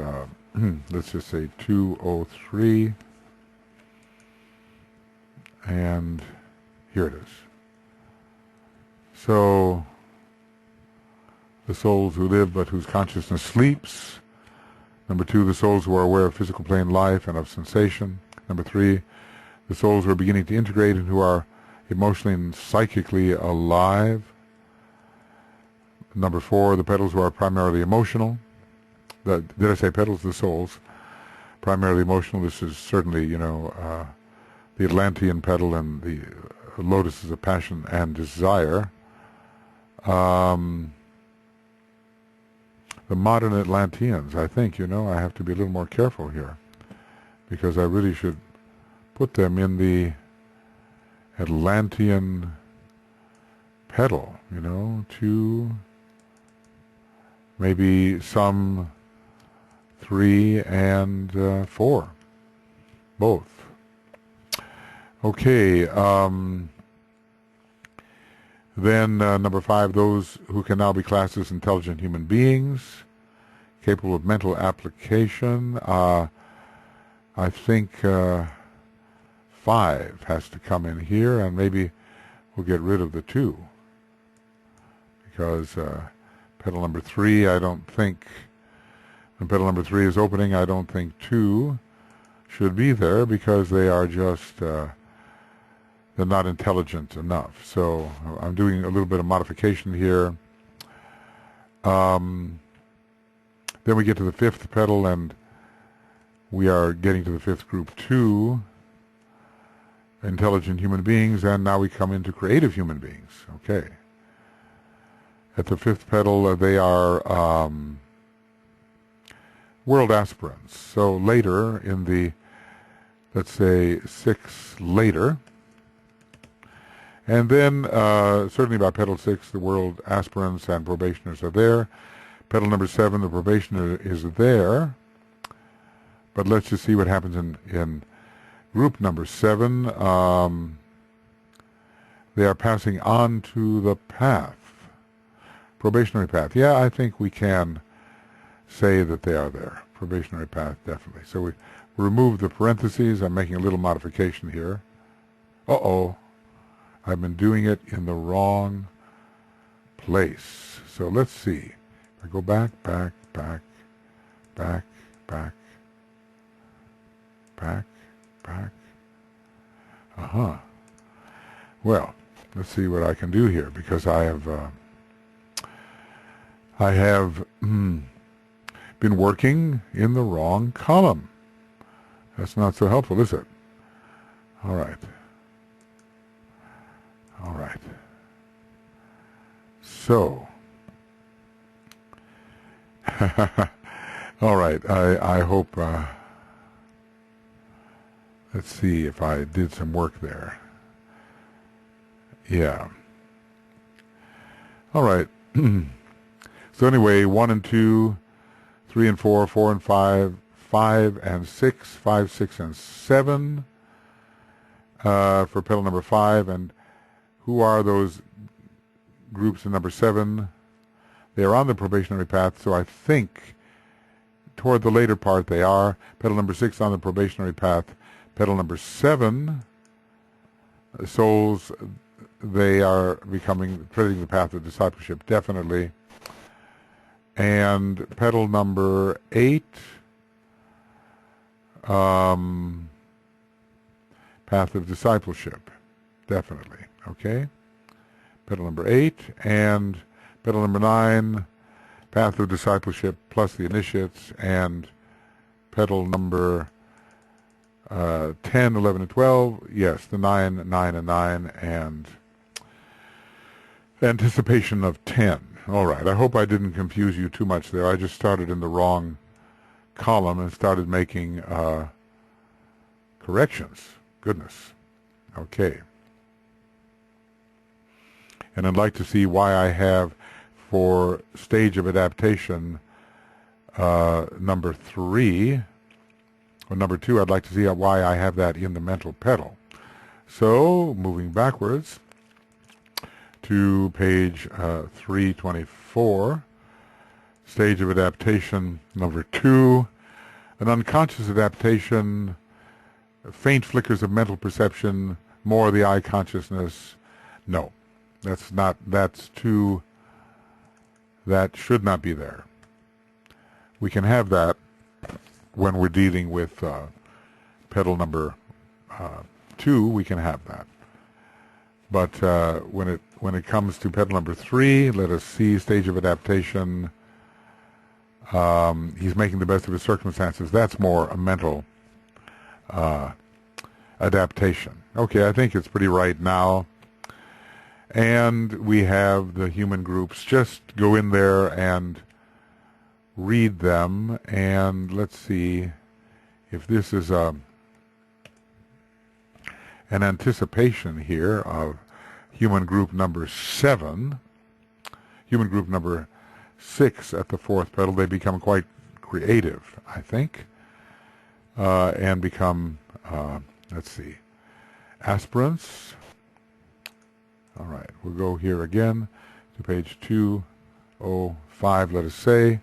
let's just say 203, and here it is. So, the souls who live but whose consciousness sleeps. Number 2, the souls who are aware of physical plane life and of sensation. Number 3, the souls who are beginning to integrate and who are emotionally and psychically alive. Number 4, the petals who are primarily emotional. Did I say petals? The souls. Primarily emotional. This is certainly, the Atlantean petal, and the Lotus is of passion and desire. The modern Atlanteans, I think, I have to be a little more careful here, because I really should put them in the Atlantean petal, to maybe some 3 and 4, both. Okay, then number 5, those who can now be classed as intelligent human beings, capable of mental application. I think 5 has to come in here, and maybe we'll get rid of the 2, because petal number 3, I don't think, when petal number 3 is opening, I don't think 2 should be there, because they are just they're not intelligent enough. So I'm doing a little bit of modification here. Then we get to the 5th petal, and we are getting to the 5th group 2, intelligent human beings, and now we come into creative human beings. Okay. At the 5th petal, they are world aspirants. So later in the, let's say, 6 later, and then certainly by petal 6, the world aspirants and probationers are there. Petal number 7, the probationer is there. But let's just see what happens in group number 7. They are passing on to the path, probationary path. Yeah, I think we can say that they are there. Probationary path, definitely. So we remove the parentheses. I'm making a little modification here. Uh-oh. I've been doing it in the wrong place. So let's see. I go back, back, back, back, back, back, back. Well, let's see what I can do here, because I have been working in the wrong column. That's not so helpful, is it? All right. All right. So, all right, I hope, let's see if I did some work there. Yeah. All right. So anyway, 1 and 2, 3 and 4, 4 and 5, 5 and 6, 5, 6 and 7 for petal number 5. And who are those groups in number 7? They are on the probationary path, so I think toward the later part they are. Petal number 6 on the probationary path. Petal number 7, souls, they are treading the path of discipleship, definitely. And petal number 8, path of discipleship, definitely. Okay? Petal number 8, and petal number 9, path of discipleship plus the initiates, and petal number 10, 11, and 12, yes, the 9, 9, and 9, and anticipation of 10. All right, I hope I didn't confuse you too much there. I just started in the wrong column and started making corrections. Goodness. Okay. And I'd like to see why I have, for stage of adaptation, number 3, or number 2, I'd like to see why I have that in the mental petal. So, moving backwards to page 324, stage of adaptation number 2, an unconscious adaptation, faint flickers of mental perception, more of the eye consciousness. No, that should not be there. We can have that when we're dealing with petal number 2, we can have that. But when it comes to petal number 3, let us see, stage of adaptation. He's making the best of his circumstances. That's more a mental adaptation. Okay, I think it's pretty right now. And we have the human groups. Just go in there and read them, and let's see if this is an anticipation here of human group number 7, human group number 6 at the 4th petal. They become quite creative, I think, and become, let's see, aspirants. All right, we'll go here again to page 205, let us say.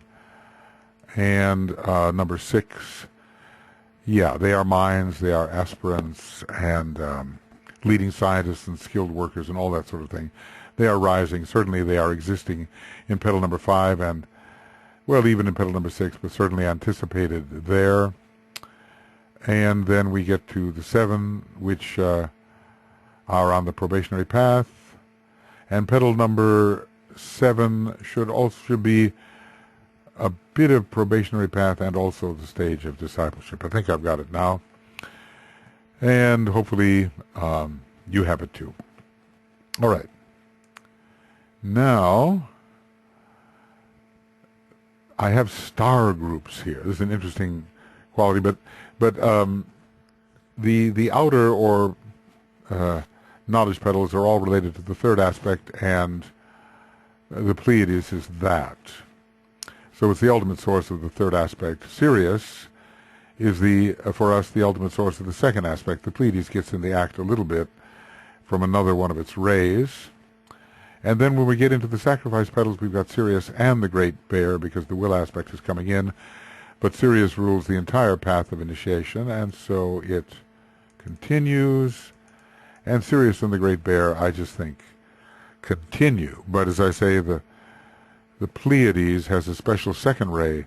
And number 6, yeah, they are minds, they are aspirants, and leading scientists and skilled workers and all that sort of thing. They are rising. Certainly they are existing in petal number 5 and, well, even in petal number 6, but certainly anticipated there. And then we get to the 7, which are on the probationary path. And petal number 7 should be a bit of probationary path and also the stage of discipleship. I think I've got it now. And hopefully you have it too. All right. Now, I have star groups here. This is an interesting quality, but the outer or knowledge petals are all related to the 3rd aspect, and the Pleiades is that. So it's the ultimate source of the 3rd aspect. Sirius is for us, the ultimate source of the 2nd aspect. The Pleiades gets in the act a little bit from another one of its rays. And then when we get into the sacrifice petals, we've got Sirius and the Great Bear, because the will aspect is coming in. But Sirius rules the entire path of initiation, and so it continues. And Sirius and the Great Bear, I just think, continue. But as I say, the Pleiades has a special 2nd ray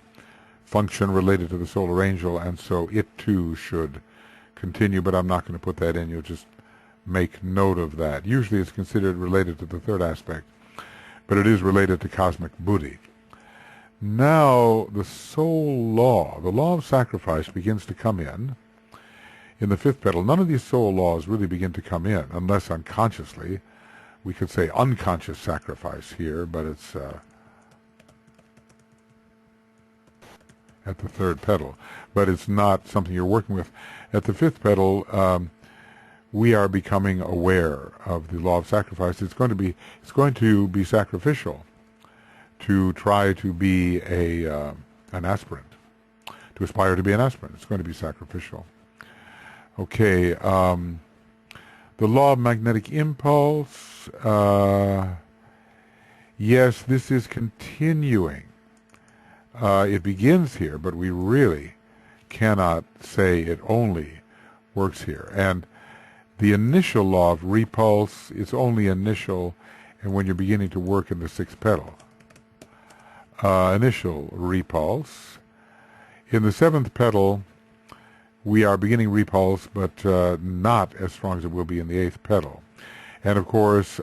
function related to the solar angel, and so it too should continue, but I'm not going to put that in. You'll just make note of that. Usually it's considered related to the 3rd aspect, but it is related to cosmic Buddhi. Now the soul law, the law of sacrifice, begins to come in the 5th petal. None of these soul laws really begin to come in unless unconsciously. We could say unconscious sacrifice here, but it's at the 3rd petal, but it's not something you're working with. At the 5th petal, we are becoming aware of the law of sacrifice. It's going to be sacrificial to try to be an aspirant, to aspire to be an aspirant. It's going to be sacrificial. Okay, the law of magnetic impulse. Yes, this is continuing. It begins here, but we really cannot say it only works here. And the initial law of repulse is only initial, and when you're beginning to work in the 6th petal. Initial repulse. In the 7th petal, we are beginning repulse, but not as strong as it will be in the 8th petal. And of course,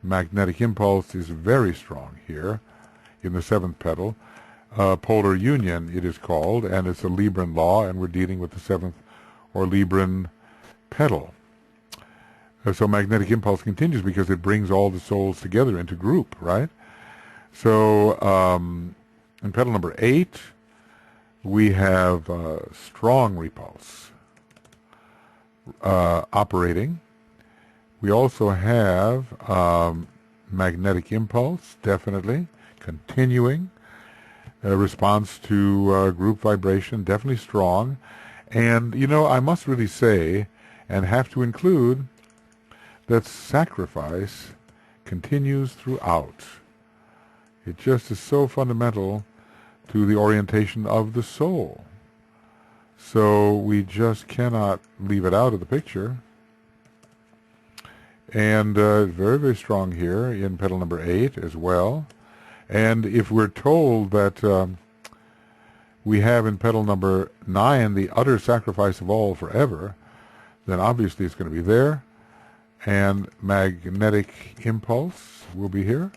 magnetic impulse is very strong here in the 7th petal. Polar union, it is called, and it's a Libran law, and we're dealing with the 7th or Libran petal. So magnetic impulse continues because it brings all the souls together into group, right? So in petal number 8, we have strong repulse operating. We also have magnetic impulse, definitely, continuing. Response to group vibration, definitely strong. And, you know, I must really say, and have to include, that sacrifice continues throughout. It just is so fundamental to the orientation of the soul. So we just cannot leave it out of the picture. And very, very strong here in petal number 8 as well. And if we're told that we have in petal number 9 the utter sacrifice of all forever, then obviously it's going to be there. And magnetic impulse will be here.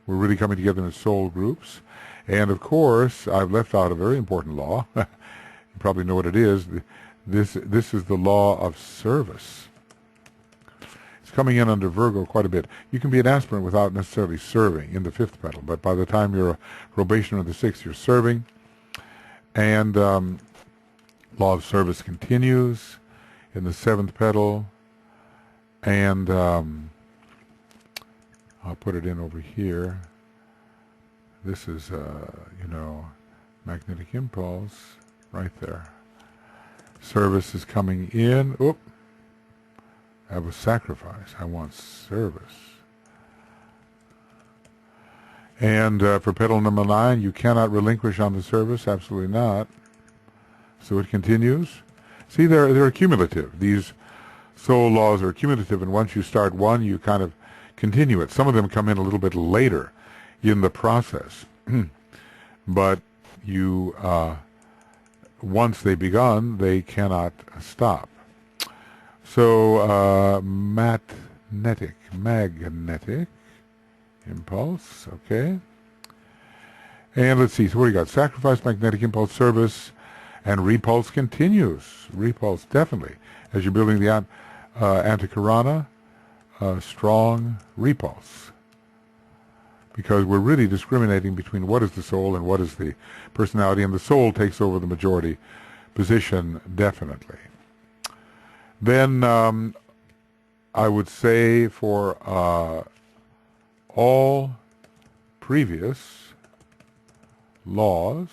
We're really coming together in soul groups. And of course, I've left out a very important law. You probably know what it is. This is the law of service. It's coming in under Virgo quite a bit. You can be an aspirant without necessarily serving in the 5th petal, but by the time you're a probationer in the 6th, you're serving. And law of service continues in the 7th petal. And I'll put it in over here. This is, magnetic impulse right there. Service is coming in. Oop. That was sacrifice. I want service. And for petal number 9, you cannot relinquish on the service. Absolutely not. So it continues. See, they're cumulative. These soul laws are cumulative, and once you start one, you kind of continue it. Some of them come in a little bit later in the process. But you, once they begun, they cannot stop. So magnetic impulse, okay. And let's see, so what do you got? Sacrifice, magnetic impulse, service, and repulse continues. Repulse, definitely. As you're building the Antikarana, strong repulse. Because we're really discriminating between what is the soul and what is the personality, and the soul takes over the majority position, definitely. Then I would say for all previous laws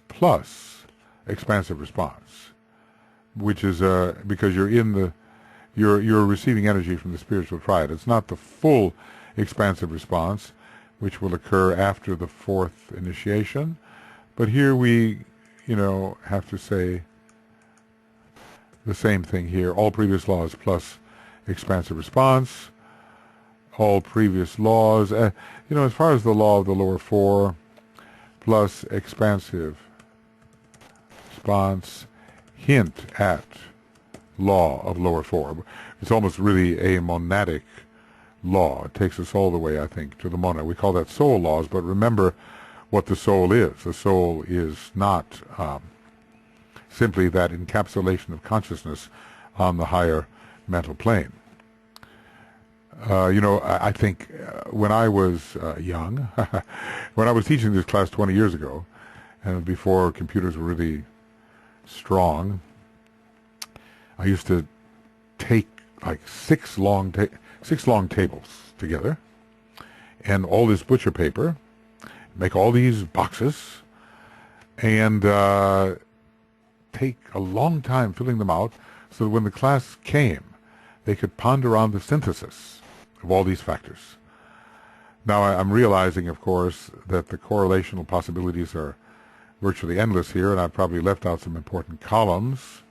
plus expansive response, which is because you're in the you're receiving energy from the spiritual triad. It's not the full expansive response, which will occur after the 4th initiation, but here we, have to say the same thing here. All previous laws plus expansive response. All previous laws, as far as the law of the lower 4 plus expansive response, hint at law of lower 4. It's almost really a monadic law. It takes us all the way, I think, to the monad. We call that soul laws, but remember what the soul is. The soul is not simply that encapsulation of consciousness on the higher mental plane. I think when I was young, when I was teaching this class 20 years ago, and before computers were really strong, I used to take like six long tables together, and all this butcher paper, make all these boxes, and take a long time filling them out, so that when the class came, they could ponder on the synthesis of all these factors. Now I'm realizing, of course, that the correlational possibilities are virtually endless here, and I've probably left out some important columns.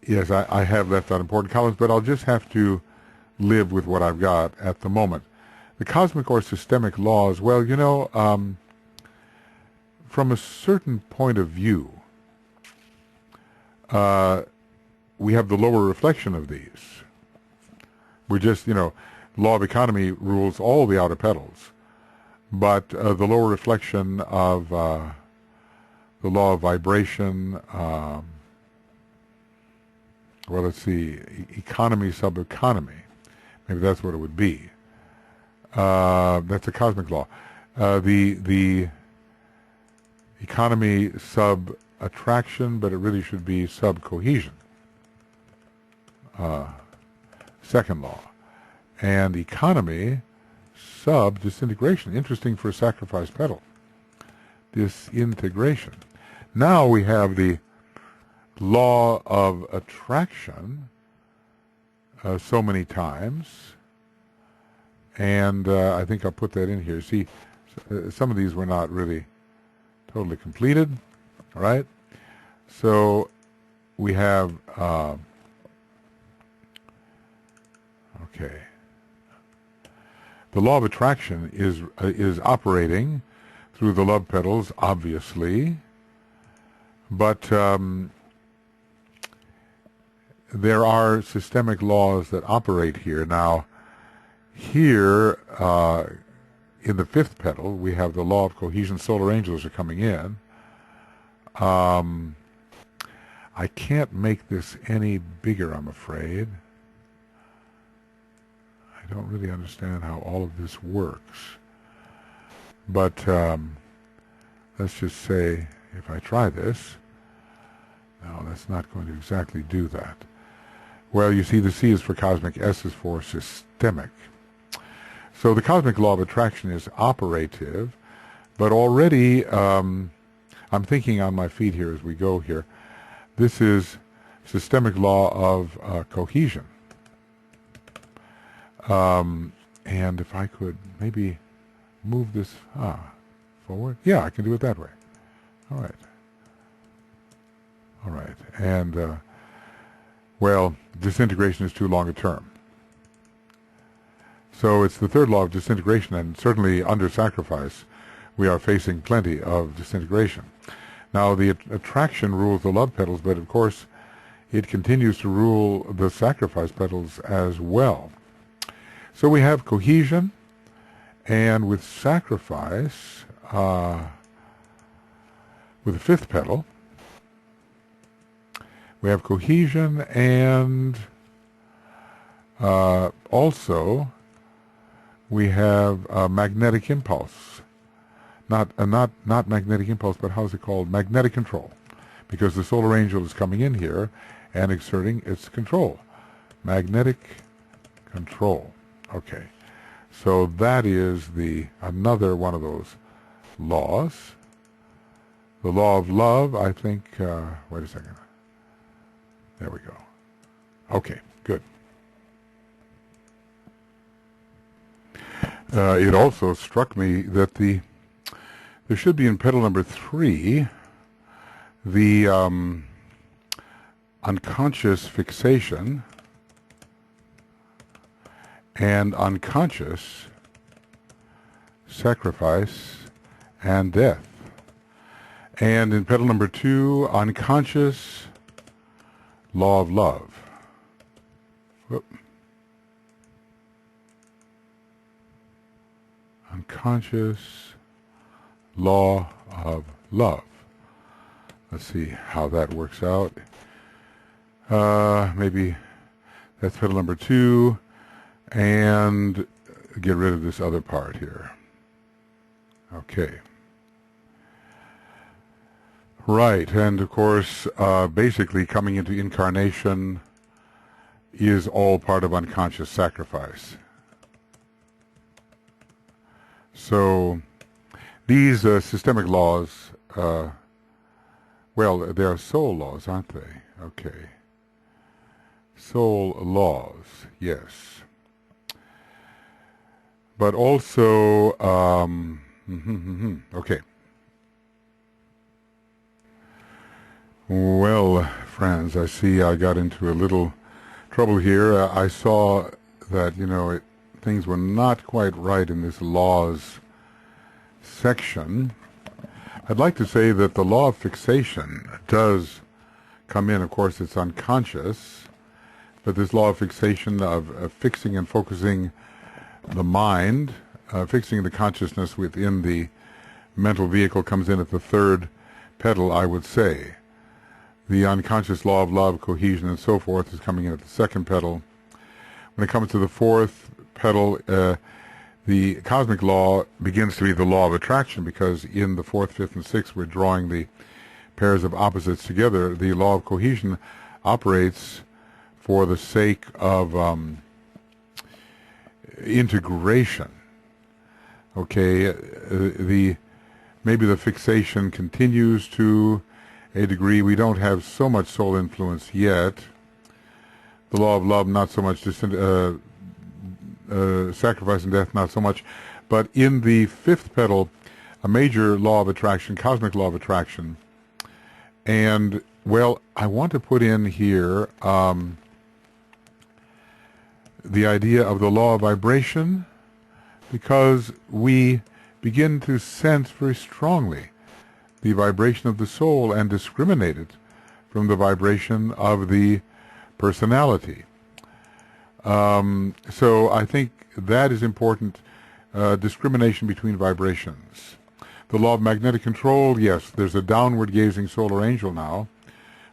Yes, I have left out important columns, but I'll just have to live with what I've got at the moment. The cosmic or systemic laws, well, from a certain point of view, we have the lower reflection of these. We're just, law of economy rules all the outer petals, but the lower reflection of the law of vibration, well, let's see, economy, sub-economy, maybe that's what it would be. That's a cosmic law. The economy sub-attraction, but it really should be sub-cohesion. Second law. And economy sub-disintegration. Interesting for a sacrifice petal. Disintegration. Now we have the law of attraction so many times, and I think I'll put that in here. See, some of these were not really totally completed. All right. So we have, okay. The law of attraction is operating through the love petals, obviously, but there are systemic laws that operate here. Now, here in the fifth petal, we have the law of cohesion. Solar angels are coming in. I can't make this any bigger, I'm afraid. I don't really understand how all of this works. But let's just say, if I try this, no, that's not going to exactly do that. Well, you see, the C is for cosmic, S is for systemic. So the cosmic law of attraction is operative, but already, I'm thinking on my feet here as we go here, this is systemic law of cohesion. And if I could maybe move this forward. Yeah, I can do it that way. All right. All right. And, well, disintegration is too long a term. So it's the third law of disintegration, and certainly under sacrifice we are facing plenty of disintegration. Now, the attraction rules the love petals, but of course it continues to rule the sacrifice petals as well. So we have cohesion, and with sacrifice, with the fifth petal, we have cohesion, and also we have magnetic impulse. Not magnetic impulse, but how's it called? Magnetic control. Because the solar angel is coming in here and exerting its control. Magnetic control. Okay. So that is another one of those laws. The law of love, I think, wait a second. There we go. Okay, good. It also struck me that there should be in petal number 3 the unconscious fixation and unconscious sacrifice and death. And in petal number 2, unconscious law of love. Whoop. Unconscious law of love. Let's see how that works out. Maybe that's petal number 2, and get rid of this other part here. Okay. Right, and of course, basically coming into incarnation is all part of unconscious sacrifice. So these systemic laws, well, they are soul laws, aren't they? Okay. Soul laws, yes. But also, okay. Well, friends, I see I got into a little trouble here. I saw that, things were not quite right in this laws section. I'd like to say that the law of fixation does come in. Of course, it's unconscious, but this law of fixation of fixing and focusing the mind, fixing the consciousness within the mental vehicle comes in at the third petal, I would say. The unconscious law of love, cohesion, and so forth is coming in at the second petal. When it comes to the fourth petal, the cosmic law begins to be the law of attraction, because in the fourth, fifth, and sixth we're drawing the pairs of opposites together. The law of cohesion operates for the sake of integration. Okay, maybe the fixation continues to a degree. We don't have so much soul influence yet. The law of love, not so much. Sacrifice and death, not so much. But in the fifth petal, a major law of attraction, cosmic law of attraction, and, well, I want to put in here the idea of the law of vibration, because we begin to sense very strongly the vibration of the soul and discriminate it from the vibration of the personality. So I think that is important, discrimination between vibrations. The law of magnetic control, yes, there's a downward-gazing solar angel now,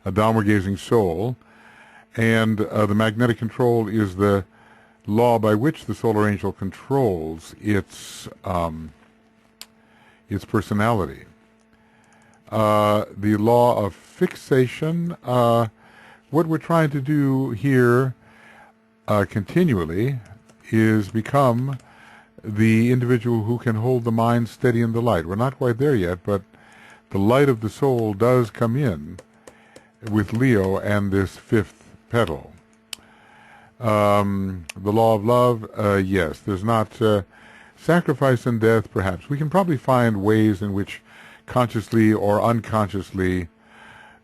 a downward-gazing soul, and the magnetic control is the law by which the solar angel controls its personality. The law of fixation, what we're trying to do here continually is become the individual who can hold the mind steady in the light. We're not quite there yet, but the light of the soul does come in with Leo and this fifth petal. The law of love, yes, there's not sacrifice and death, perhaps. We can probably find ways in which consciously or unconsciously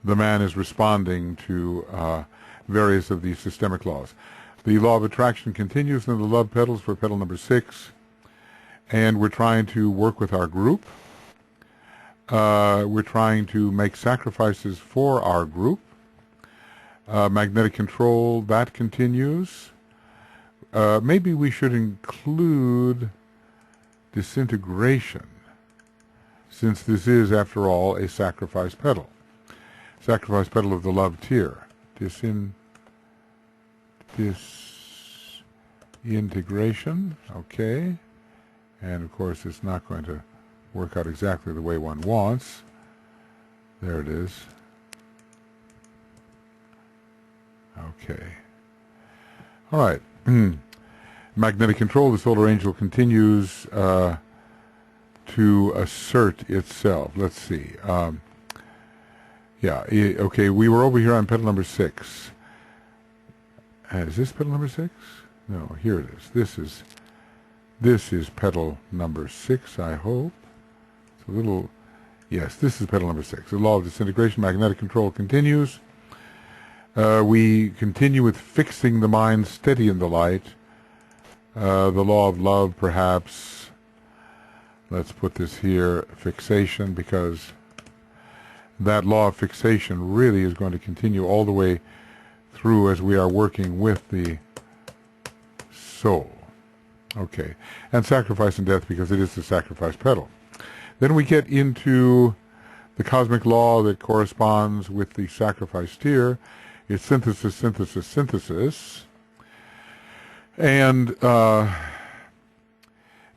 the man is responding to various of these systemic laws. The law of attraction continues in the love petals for petal number 6, and we're trying to work with our group. We're trying to make sacrifices for our group. Magnetic control, that continues. Maybe we should include disintegration, since this is, after all, a sacrifice petal. Sacrifice petal of the love tier. Disintegration, okay. And of course it's not going to work out exactly the way one wants. There it is. Okay. All right. Magnetic control, the solar angel continues to assert itself. Let's see. Okay, we were over here on petal number 6. Is this petal number 6? No, here it is. This is petal number 6, I hope. It's a little... Yes, this is petal number 6. The law of disintegration, magnetic control continues. We continue with fixing the mind steady in the light. The law of love, perhaps. Let's put this here, fixation, because that law of fixation really is going to continue all the way through as we are working with the soul. Okay, and sacrifice and death, because it is the sacrifice petal. Then we get into the cosmic law that corresponds with the sacrifice tier. It's synthesis, synthesis, synthesis. And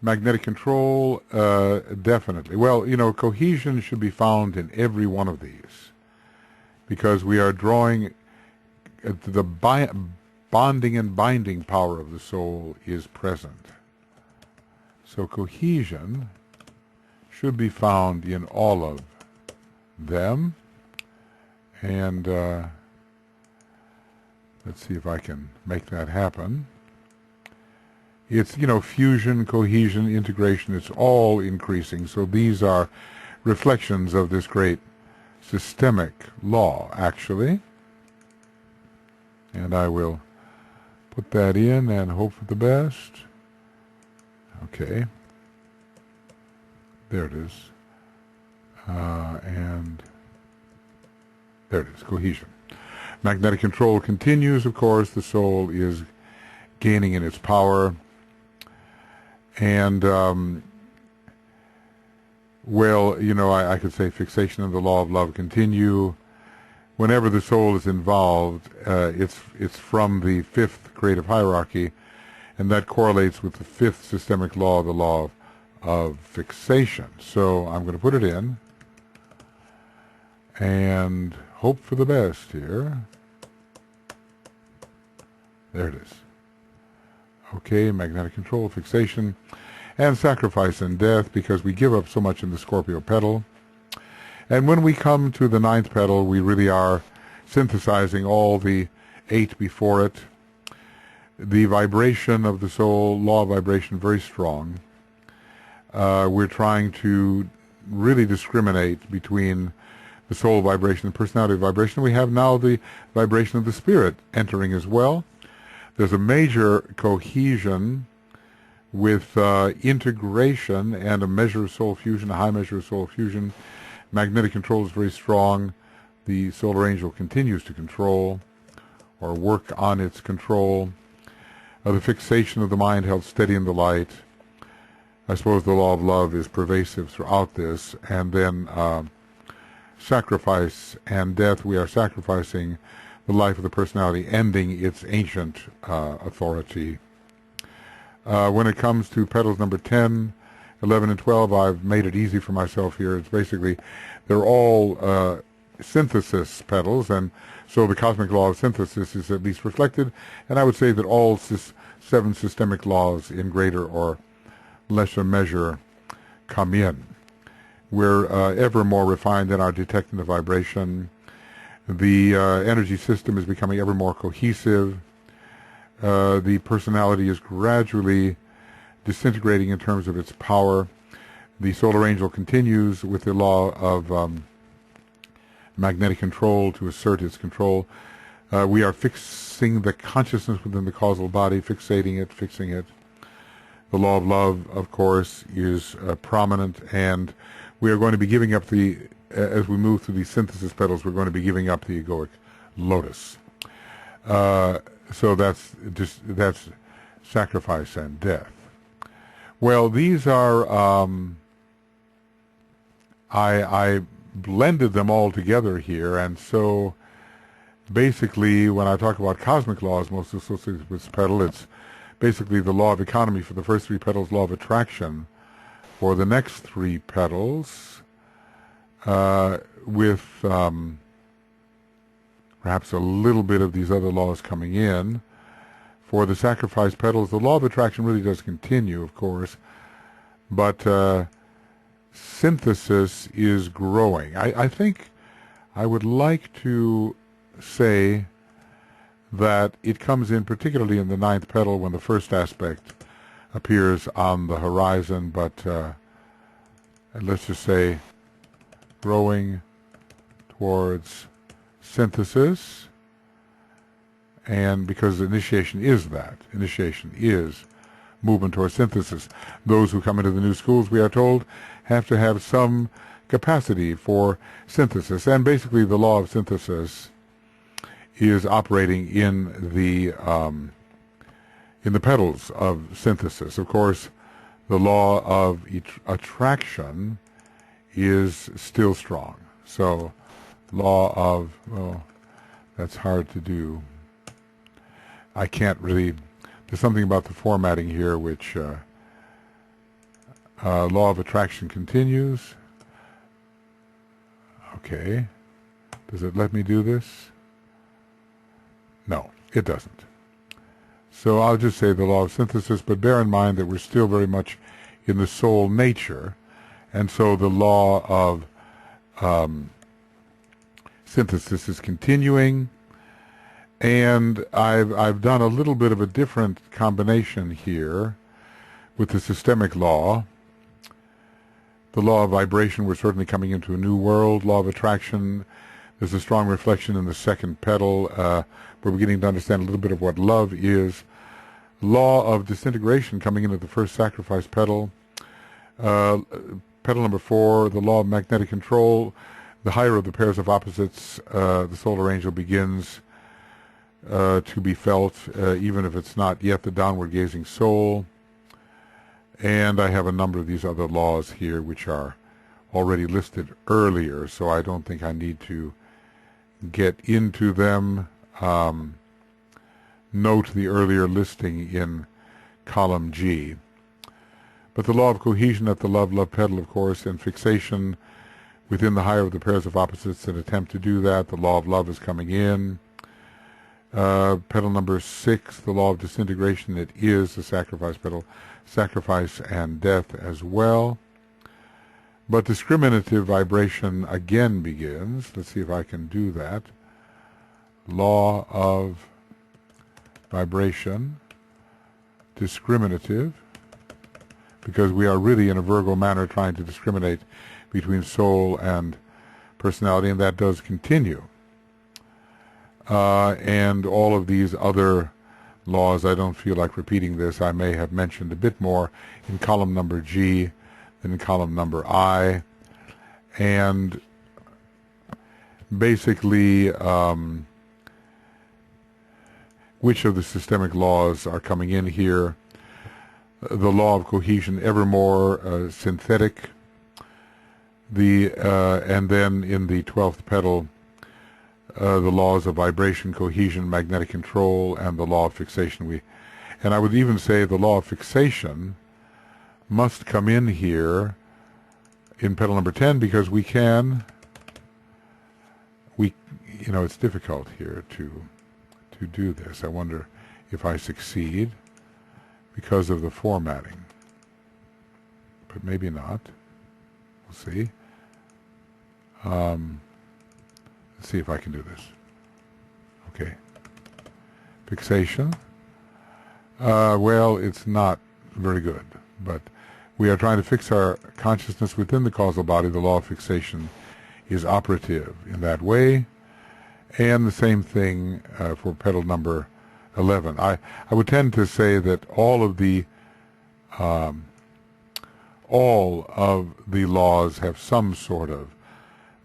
magnetic control, definitely. Well, you know, cohesion should be found in every one of these, because we are drawing the bonding and binding power of the soul is present. So cohesion should be found in all of them. And let's see if I can make that happen. It's, you know, fusion, cohesion, integration, it's all increasing. So these are reflections of this great systemic law, actually. And I will put that in and hope for the best. Okay. There it is. And there it is, cohesion. Magnetic control continues, of course. The soul is gaining in its power. And, well, you know, I could say fixation and the law of love continue. Whenever the soul is involved, it's from the fifth creative hierarchy, and that correlates with the fifth systemic law, the law of fixation. So I'm going to put it in and hope for the best here. There it is. Okay, magnetic control, fixation, and sacrifice and death, because we give up so much in the Scorpio petal. And when we come to the ninth petal, we really are synthesizing all the 8 before it. The vibration of the soul, law of vibration, very strong. we're trying to really discriminate between the soul vibration and personality vibration. We have now the vibration of the spirit entering as well. There's a major cohesion with integration and a measure of soul fusion, a high measure of soul fusion. Magnetic control is very strong. The solar angel continues to control or work on its control. The fixation of the mind held steady in the light. I suppose the law of love is pervasive throughout this. And then sacrifice and death. We are sacrificing the life of the personality, ending its ancient authority. When it comes to petals number 10, 11, and 12, I've made it easy for myself here. It's basically, they're all synthesis petals, and so the cosmic law of synthesis is at least reflected, and I would say that all 7 systemic laws in greater or lesser measure come in. We're ever more refined in our detecting the vibration. The energy system is becoming ever more cohesive. The personality is gradually disintegrating in terms of its power. The solar angel continues with the law of magnetic control to assert its control. We are fixing the consciousness within the causal body, fixating it, fixing it. The law of love, of course, is prominent, and we are going to be giving up the, as we move through these synthesis petals, we're going to be giving up the egoic Lotus. So that's sacrifice and death. Well, these are, I blended them all together here, and so basically when I talk about cosmic laws most associated with this petal, it's basically the law of economy for the first 3 petals, law of attraction for the next 3 petals, with perhaps a little bit of these other laws coming in. For the sacrifice petals, the law of attraction really does continue, of course, but synthesis is growing. I think I would like to say that it comes in particularly in the 9th petal when the first aspect appears on the horizon, but let's just say growing towards synthesis, and because initiation is that. Initiation is movement towards synthesis. Those who come into the new schools, we are told, have to have some capacity for synthesis, and basically the law of synthesis is operating in the petals of synthesis. Of course, the law of attraction is still strong. So, law of, well, that's hard to do. I can't really, there's something about the formatting here which, law of attraction continues. Okay. Does it let me do this? No, it doesn't. So I'll just say the law of synthesis, but bear in mind that we're still very much in the soul nature, and so the law of synthesis is continuing, and I've done a little bit of a different combination here with the systemic law. The law of vibration, we're certainly coming into a new world. Law of attraction, there's a strong reflection in the 2nd petal. We're beginning to understand a little bit of what love is. Law of disintegration coming into the first sacrifice petal. Petal number 4, the law of magnetic control. The higher of the pairs of opposites, the solar angel begins to be felt, even if it's not yet the downward gazing soul. And I have a number of these other laws here which are already listed earlier, so I don't think I need to get into them. Note the earlier listing in column G. But the law of cohesion at the love petal, of course, and fixation within the higher of the pairs of opposites that attempt to do that. The law of love is coming in. Petal number 6, the law of disintegration, it is the sacrifice petal. Sacrifice and death as well. But discriminative vibration again begins. Let's see if I can do that. Law of vibration, discriminative because we are really in a Virgo manner trying to discriminate between soul and personality, and that does continue. And all of these other laws, I don't feel like repeating this. I may have mentioned a bit more in column number G than in column number I. And basically, which of the systemic laws are coming in here? The law of cohesion, ever more synthetic. And then in the 12th petal, the laws of vibration, cohesion, magnetic control, and the law of fixation. And I would even say the law of fixation must come in here in petal number 10, because it's difficult here to do this. I wonder if I succeed because of the formatting, but maybe not. We'll see. Let's see if I can do this. Okay. Fixation. Well, it's not very good, but we are trying to fix our consciousness within the causal body. The law of fixation is operative in that way. And the same thing for petal number 11. I would tend to say that all of the laws have some sort of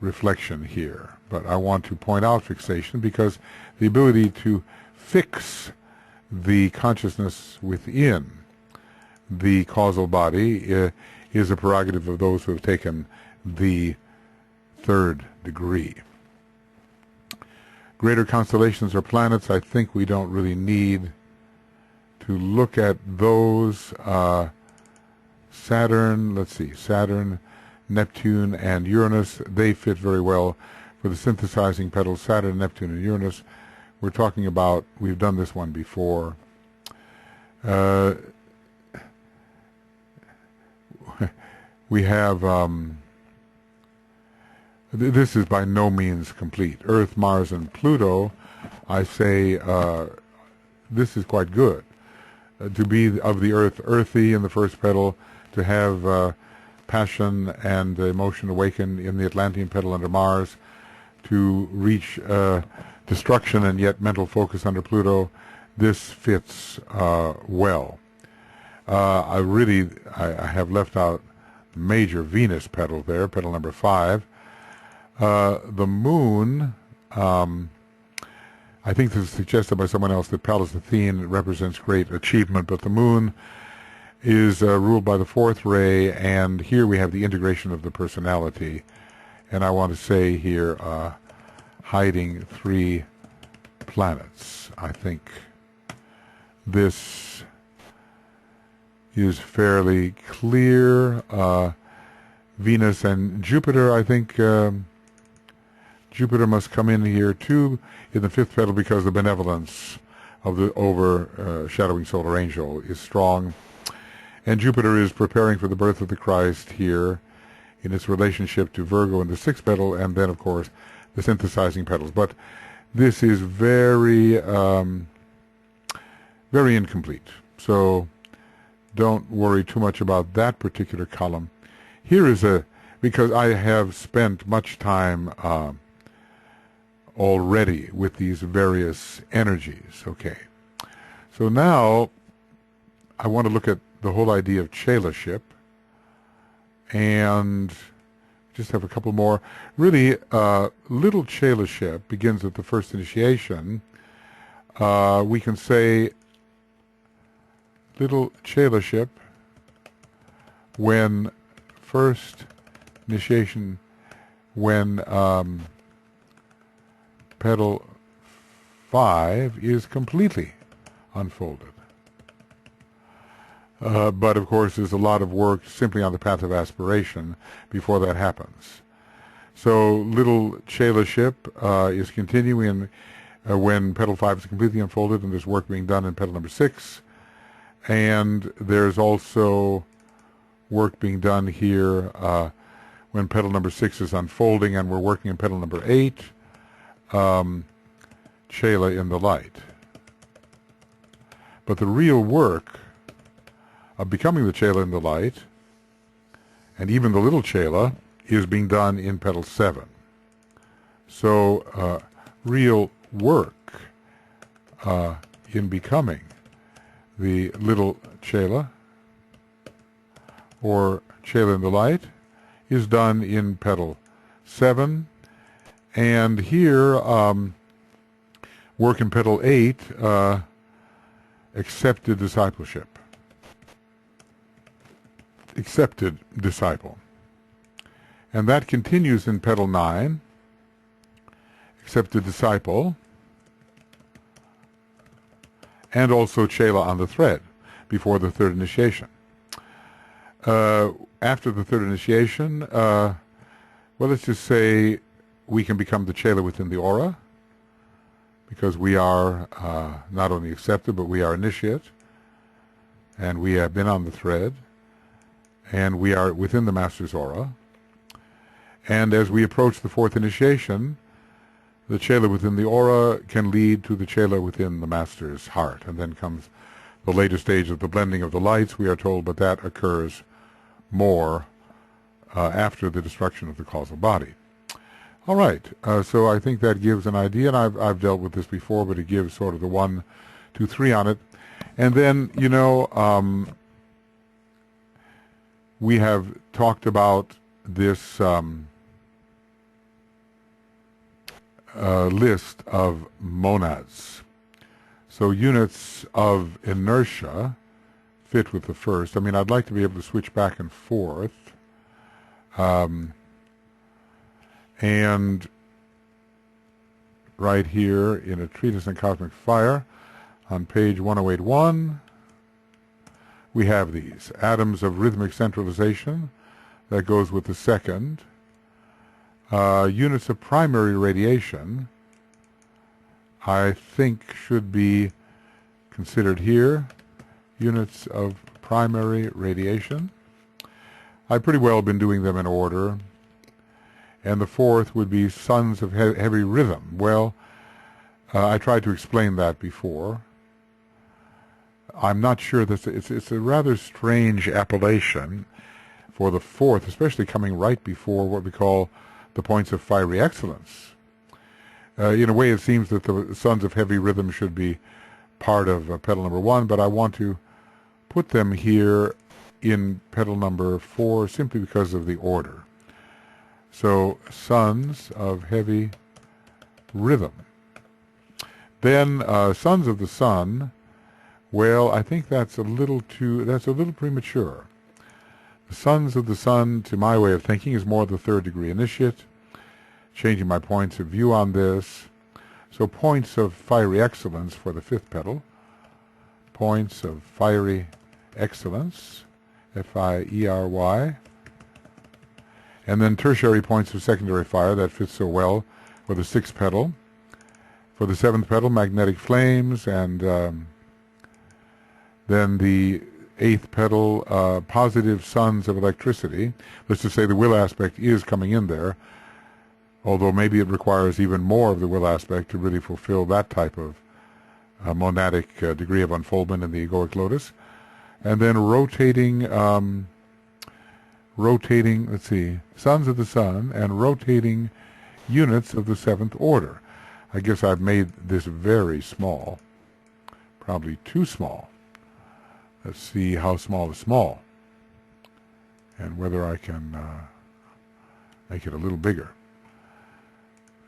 reflection here. But I want to point out fixation because the ability to fix the consciousness within the causal body is a prerogative of those who have taken the third degree. Greater constellations or planets, I think we don't really need to look at those. Saturn, let's see, Saturn, Neptune, and Uranus, they fit very well for the synthesizing petals. Saturn, Neptune, and Uranus. We're talking about, we've done this one before. We have, this is by no means complete. Earth, Mars, and Pluto, I say this is quite good. To be of the earth, earthy in the first petal, to have passion and emotion awaken in the Atlantean petal under Mars, to reach destruction and yet mental focus under Pluto, this fits well. I have left out major Venus petal there, petal number 5. The moon, I think this is suggested by someone else that Pallas Athene represents great achievement, but the moon is ruled by the 4th ray, and here we have the integration of the personality. And I want to say here, hiding 3 planets. I think this is fairly clear. Venus and Jupiter, I think Jupiter must come in here too in the 5th petal because the benevolence of the overshadowing solar angel is strong. And Jupiter is preparing for the birth of the Christ here in its relationship to Virgo in the 6th petal, and then, of course, the synthesizing petals. But this is very, very incomplete. So don't worry too much about that particular column. Here is because I have spent much time already with these various energies. Okay. So now I want to look at the whole idea of chelalship, and just have a couple more. Really, little chelalship begins at the first initiation. We can say little chelalship when first initiation, when petal 5 is completely unfolded. But of course there's a lot of work simply on the path of aspiration before that happens. So little chelalship is continuing when petal 5 is completely unfolded, and there's work being done in petal number 6. And there's also work being done here when petal number 6 is unfolding, and we're working in petal number 8, Chala in the light. But the real work of becoming the chela in the light, and even the little chela, is being done in petal 7. So real work in becoming the little chela, or chela in the light, is done in petal 7. And here, work in petal 8, accepted discipleship. Accepted disciple. And that continues in petal 9, accepted disciple, and also chela on the thread before the third initiation. After the third initiation, well, let's just say we can become the chela within the aura, because we are not only accepted, but we are initiate, and we have been on the thread, and we are within the Master's aura. And as we approach the fourth initiation, the chela within the aura can lead to the chela within the Master's heart. And then comes the later stage of the blending of the lights, we are told, but that occurs more after the destruction of the causal body. All right, so I think that gives an idea, and I've dealt with this before, but it gives sort of the 1, 2, 3 on it. And then, you know, we have talked about this list of monads. So units of inertia fit with the first. I mean, I'd like to be able to switch back and forth. And right here in A Treatise on Cosmic Fire, on page 1081, we have these. Atoms of rhythmic centralization, that goes with the second. Units of primary radiation, I think should be considered here. Units of primary radiation. I've pretty well been doing them in order. And the fourth would be sons of heavy rhythm. Well, I tried to explain that before. I'm not sure that it's a rather strange appellation for the fourth, especially coming right before what we call the points of fiery excellence. In a way, it seems that the sons of heavy rhythm should be part of petal number 1, but I want to put them here in petal number 4 simply because of the order. So, sons of heavy rhythm. Then, sons of the sun, well, I think that's a little premature. The sons of the sun, to my way of thinking, is more the third degree initiate. Changing my points of view on this. So, points of fiery excellence for the fifth petal. Points of fiery excellence, F-I-E-R-Y. And then tertiary points of secondary fire, that fits so well for the sixth petal. For the seventh petal, magnetic flames, and then the eighth petal, positive sons of electricity. Let's just say the will aspect is coming in there, although maybe it requires even more of the will aspect to really fulfill that type of monadic degree of unfoldment in the egoic lotus. And then rotating, let's see, sons of the sun, and rotating units of the seventh order. I guess I've made this very small, probably too small. Let's see how small is small, and whether I can make it a little bigger.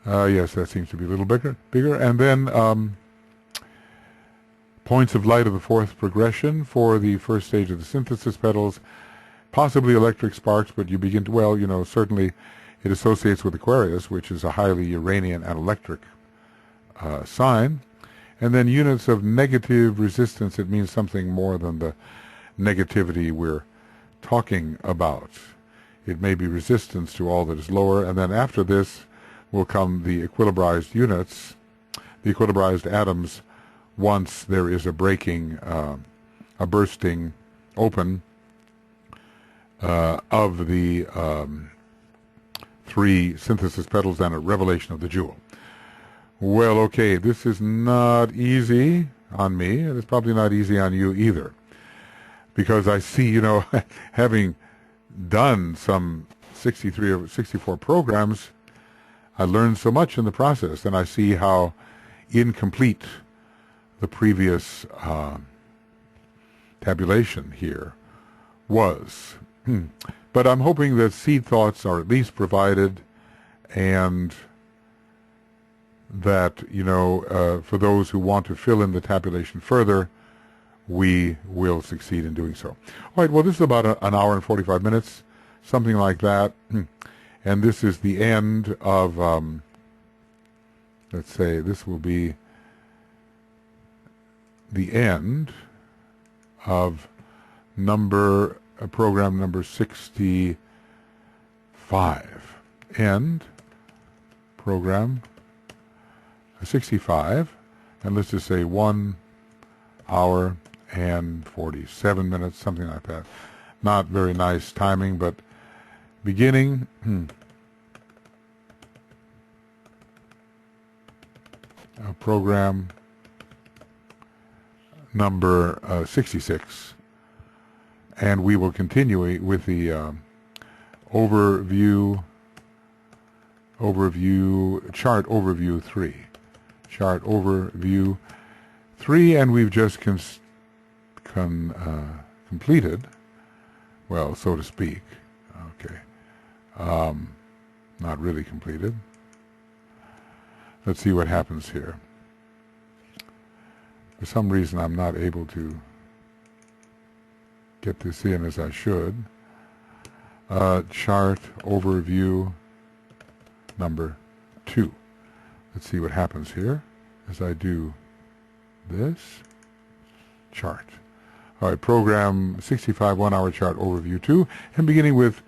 Yes, that seems to be a little bigger. And then points of light of the fourth progression for the first stage of the synthesis petals, possibly electric sparks, but you begin to, well, you know, certainly it associates with Aquarius, which is a highly Uranian and electric sign. And then units of negative resistance, it means something more than the negativity we're talking about. It may be resistance to all that is lower, and then after this will come the equilibrized units, the equilibrized atoms, once there is a breaking, a bursting open of the three synthesis petals and a revelation of the jewel. Well, okay, this is not easy on me, and it's probably not easy on you either. because I see, having done some 63 or 64 programs, I learned so much in the process, and I see how incomplete the previous tabulation here was. But I'm hoping that seed thoughts are at least provided, and that, for those who want to fill in the tabulation further, we will succeed in doing so. All right, well, this is about an hour and 45 minutes, something like that. And this is the end of, let's say, this will be the end of program number 65. End program 65, and let's just say 1 hour and 47 minutes, something like that. Not very nice timing, but beginning program number 66, and we will continue with the chart overview 3. Chart overview 3, and we've just completed, well, so to speak. Okay. Not really completed. Let's see what happens here. For some reason, I'm not able to get this in as I should. Chart overview number 2. Let's see what happens here as I do this chart. All right, program 65, 1 hour chart overview 2, and beginning with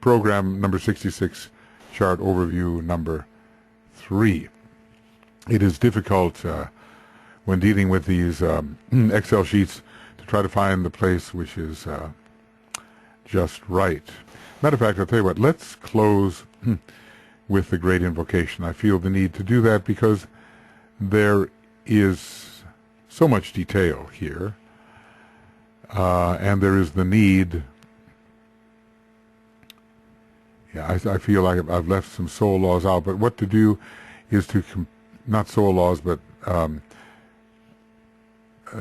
program number 66, chart overview number 3. It is difficult when dealing with these Excel sheets to try to find the place which is just right. Matter of fact, I'll tell you what, let's close with the great invocation. I feel the need to do that because there is so much detail here, and there is the need. Yeah, I feel like I've left some soul laws out, but what to do is to, not soul laws, but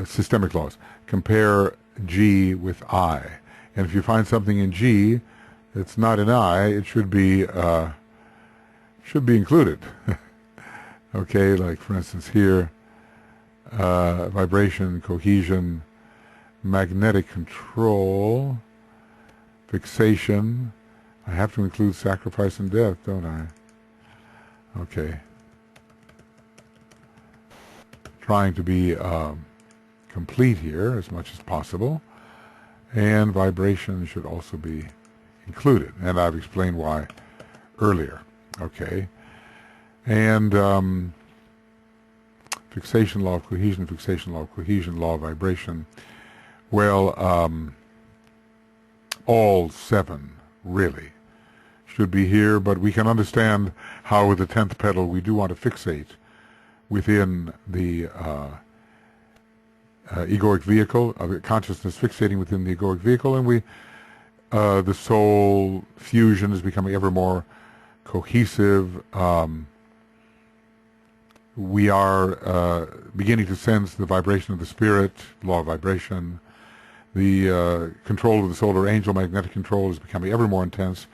systemic laws. Compare G with I. And if you find something in G that's not in I, it should be included. Okay, like for instance here, vibration, cohesion, magnetic control, fixation. I have to include sacrifice and death, don't I? Okay. Trying to be complete here as much as possible. And vibration should also be included. And I've explained why earlier. Okay. And fixation, law of cohesion, fixation, law of cohesion, law of vibration. Well, all 7 really should be here, but we can understand how with the 10th petal we do want to fixate within the egoic vehicle, consciousness fixating within the egoic vehicle, and we the soul fusion is becoming ever more cohesive. We are beginning to sense the vibration of the spirit, law of vibration. The control of the solar angel, magnetic control, is becoming ever more intense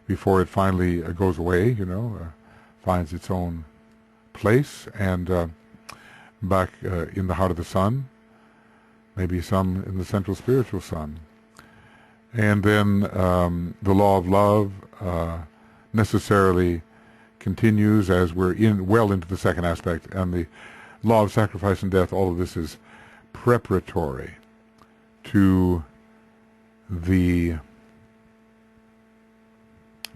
before it finally goes away, finds its own place, and back in the heart of the sun, maybe some in the central spiritual sun. And then the law of love necessarily continues as we're well into the second aspect, and the law of sacrifice and death, all of this is preparatory to the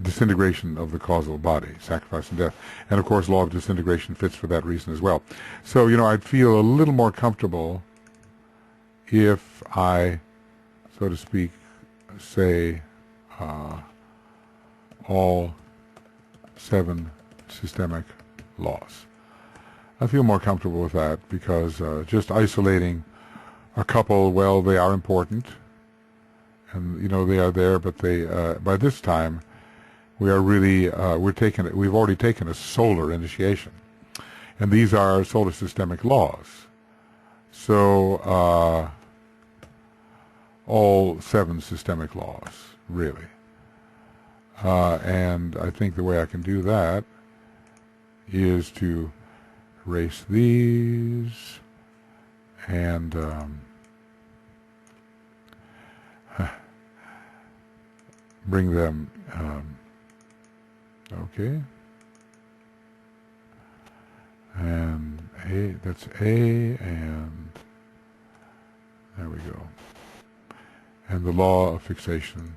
disintegration of the causal body, sacrifice and death. And of course, law of disintegration fits for that reason as well. So, I'd feel a little more comfortable if I, so to speak, say all 7 systemic laws. I feel more comfortable with that because just isolating a couple, well, they are important, and they are there, but they by this time we are really we've already taken a solar initiation, and these are solar systemic laws. So all 7 systemic laws, really. And I think the way I can do that is to erase these and bring them, okay, and that's A, and there we go, and the law of fixation,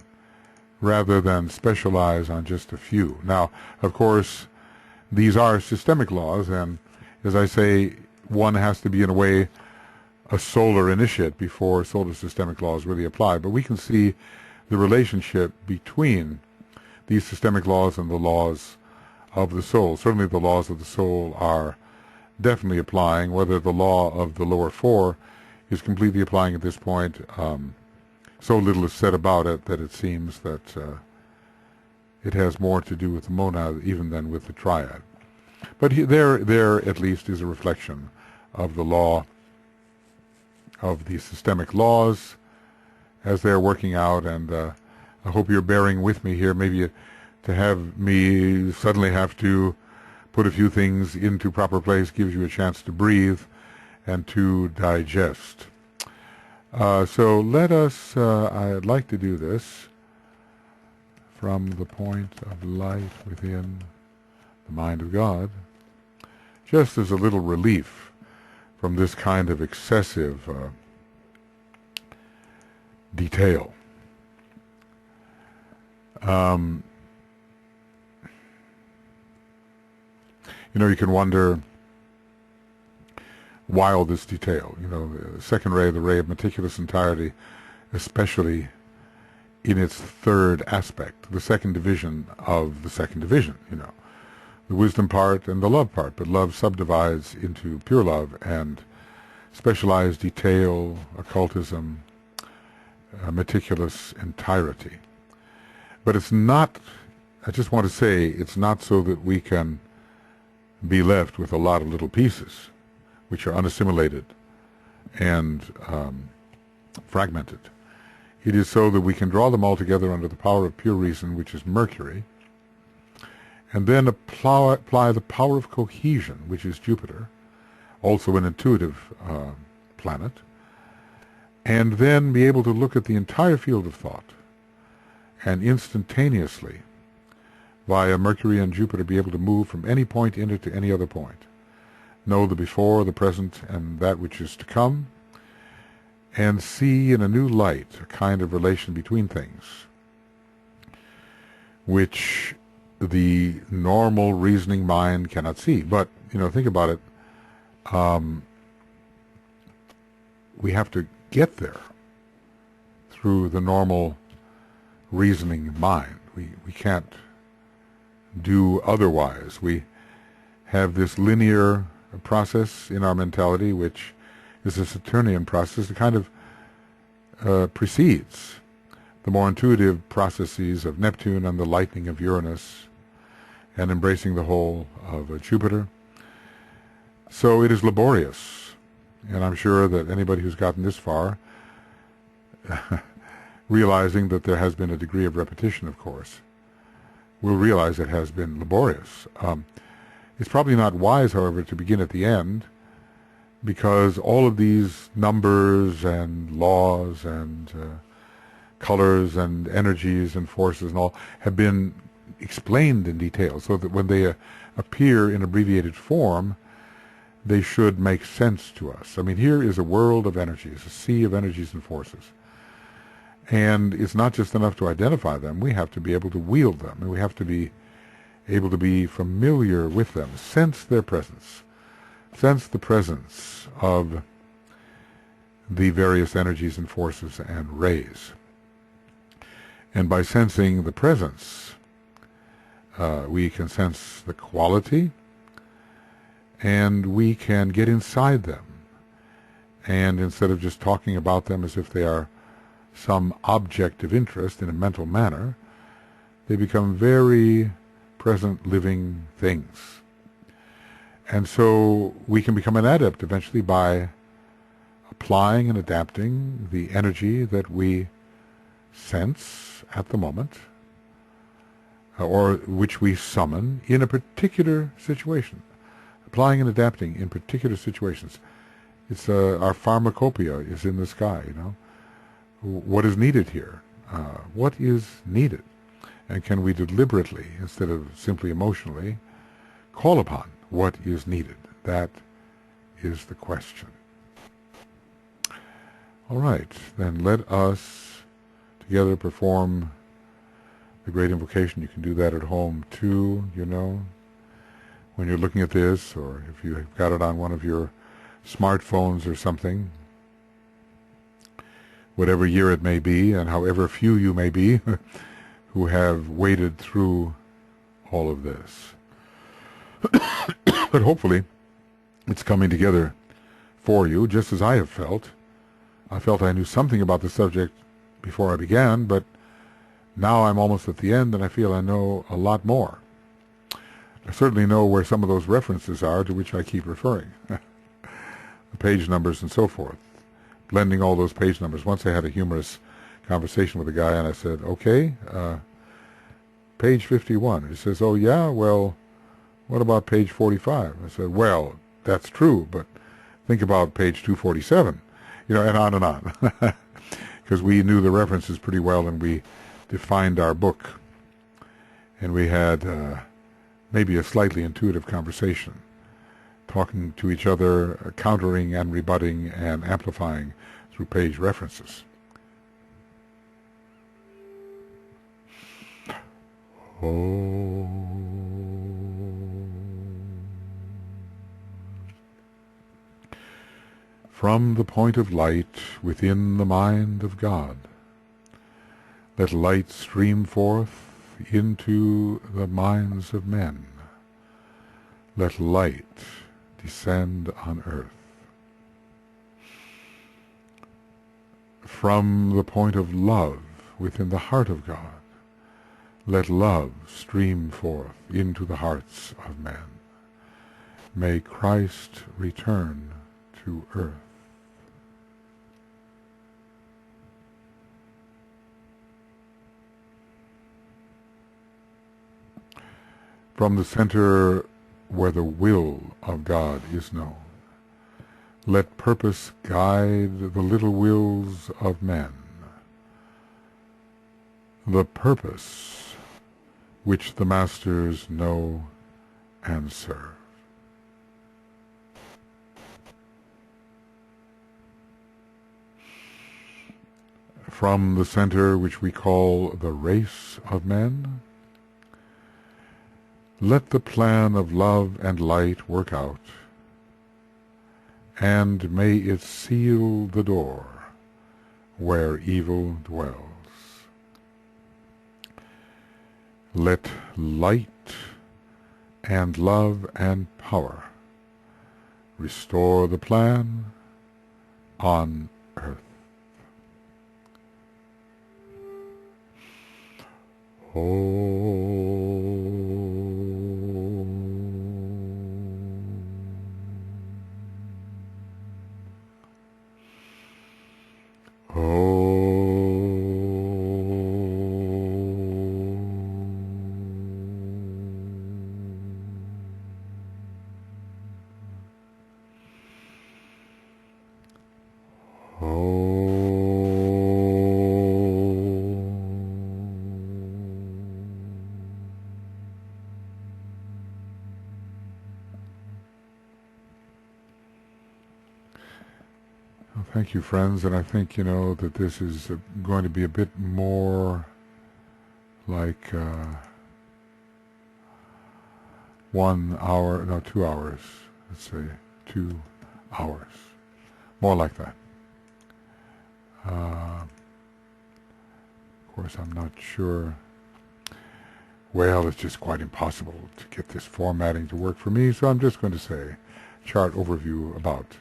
rather than specialize on just a few. Now, of course, these are systemic laws, and as I say, one has to be, in a way, a solar initiate before solar systemic laws really apply. But we can see the relationship between these systemic laws and the laws of the soul. Certainly the laws of the soul are definitely applying. Whether the law of the lower 4 is completely applying at this point, so little is said about it that it seems that it has more to do with the monad even than with the triad. But there at least is a reflection of the law of the systemic laws as they're working out, and I hope you're bearing with me here. Maybe to have me suddenly have to put a few things into proper place gives you a chance to breathe and to digest. So let us, I'd like to do this from the point of light within the mind of God, just as a little relief from this kind of excessive detail. You can wonder why all this detail. The second ray, the ray of meticulous entirety, especially in its 3rd aspect, the second division of the second division, the wisdom part and the love part, but love subdivides into pure love and specialized detail, occultism, meticulous entirety. But it's not, I just want to say, it's not so that we can be left with a lot of little pieces which are unassimilated and fragmented. It is so that we can draw them all together under the power of pure reason, which is Mercury, and then apply the power of cohesion, which is Jupiter, also an intuitive planet, and then be able to look at the entire field of thought and instantaneously, via Mercury and Jupiter, be able to move from any point in it to any other point, know the before, the present, and that which is to come, and see in a new light a kind of relation between things which the normal reasoning mind cannot see. But, think about it. We have to get there through the normal reasoning mind. We can't do otherwise. We have this linear process in our mentality, which is a Saturnian process. It kind of precedes the more intuitive processes of Neptune and the lightning of Uranus, and embracing the whole of Jupiter. So it is laborious, and I'm sure that anybody who's gotten this far, realizing that there has been a degree of repetition, of course, will realize it has been laborious. It's probably not wise, however, to begin at the end, because all of these numbers and laws and colors and energies and forces and all have been explained in detail, so that when they appear in abbreviated form, they should make sense to us. I mean, here is a world of energies, a sea of energies and forces. And it's not just enough to identify them. We have to be able to wield them, and we have to be able to be familiar with them, sense their presence, sense the presence of the various energies and forces and rays. And by sensing the presence, we can sense the quality, and we can get inside them. And instead of just talking about them as if they are some object of interest in a mental manner, they become very present living things. And so we can become an adept eventually by applying and adapting the energy that we sense at the moment, or which we summon in a particular situation. Applying and adapting in particular situations. It's our pharmacopoeia is in the sky, What is needed here? What is needed? And can we deliberately, instead of simply emotionally, call upon what is needed? That is the question. All right, then let us together perform the great invocation. You can do that at home too, when you're looking at this, or if you've got it on one of your smartphones or something, whatever year it may be, and however few you may be who have waded through all of this. But hopefully it's coming together for you, just as I have felt. I felt I knew something about the subject before I began, but now I'm almost at the end and I feel I know a lot more. I certainly know where some of those references are to which I keep referring. The page numbers and so forth. Blending all those page numbers. Once I had a humorous conversation with a guy and I said, okay, page 51. He says, oh yeah, well, what about page 45? I said, well, that's true, but think about page 247, and on and on. Because we knew the references pretty well and we defined our book. And we had maybe a slightly intuitive conversation, talking to each other, countering and rebutting and amplifying through page references. From the point of light within the mind of God, let light stream forth into the minds of men. Let light descend on earth. From the point of love within the heart of God, let love stream forth into the hearts of men. May Christ return to earth. From the center where the will of God is known, let purpose guide the little wills of men. The purpose which the masters know and serve. From the center which we call the race of men, let the plan of love and light work out, and may it seal the door where evil dwells. Let light and love and power restore the plan on earth. Thank you, friends, and I think, that this is going to be a bit more like 1 hour, no, 2 hours, let's say 2 hours, more like that. Of course, I'm not sure. Well, it's just quite impossible to get this formatting to work for me, so I'm just going to say chart overview about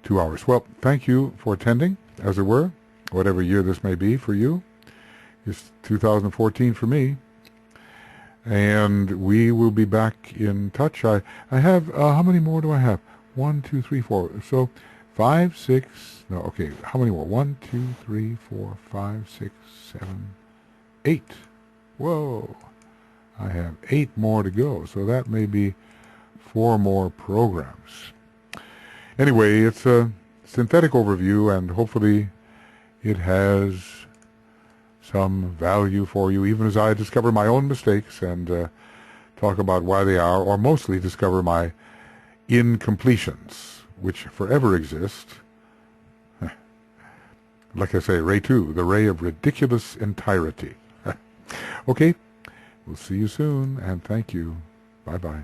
2 hours. Well, thank you for attending, as it were, whatever year this may be for you. It's 2014 for me. And we will be back in touch. I have, how many more do I have? 1, 2, 3, 4. So 5, 6, no, okay, how many more? 1, 2, 3, 4, 5, 6, 7, 8. Whoa. I have 8 more to go. So that may be 4 more programs. Anyway, it's a synthetic overview, and hopefully it has some value for you, even as I discover my own mistakes and talk about why they are, or mostly discover my incompletions, which forever exist. Like I say, Ray 2, the ray of ridiculous entirety. Okay, we'll see you soon, and thank you. Bye-bye.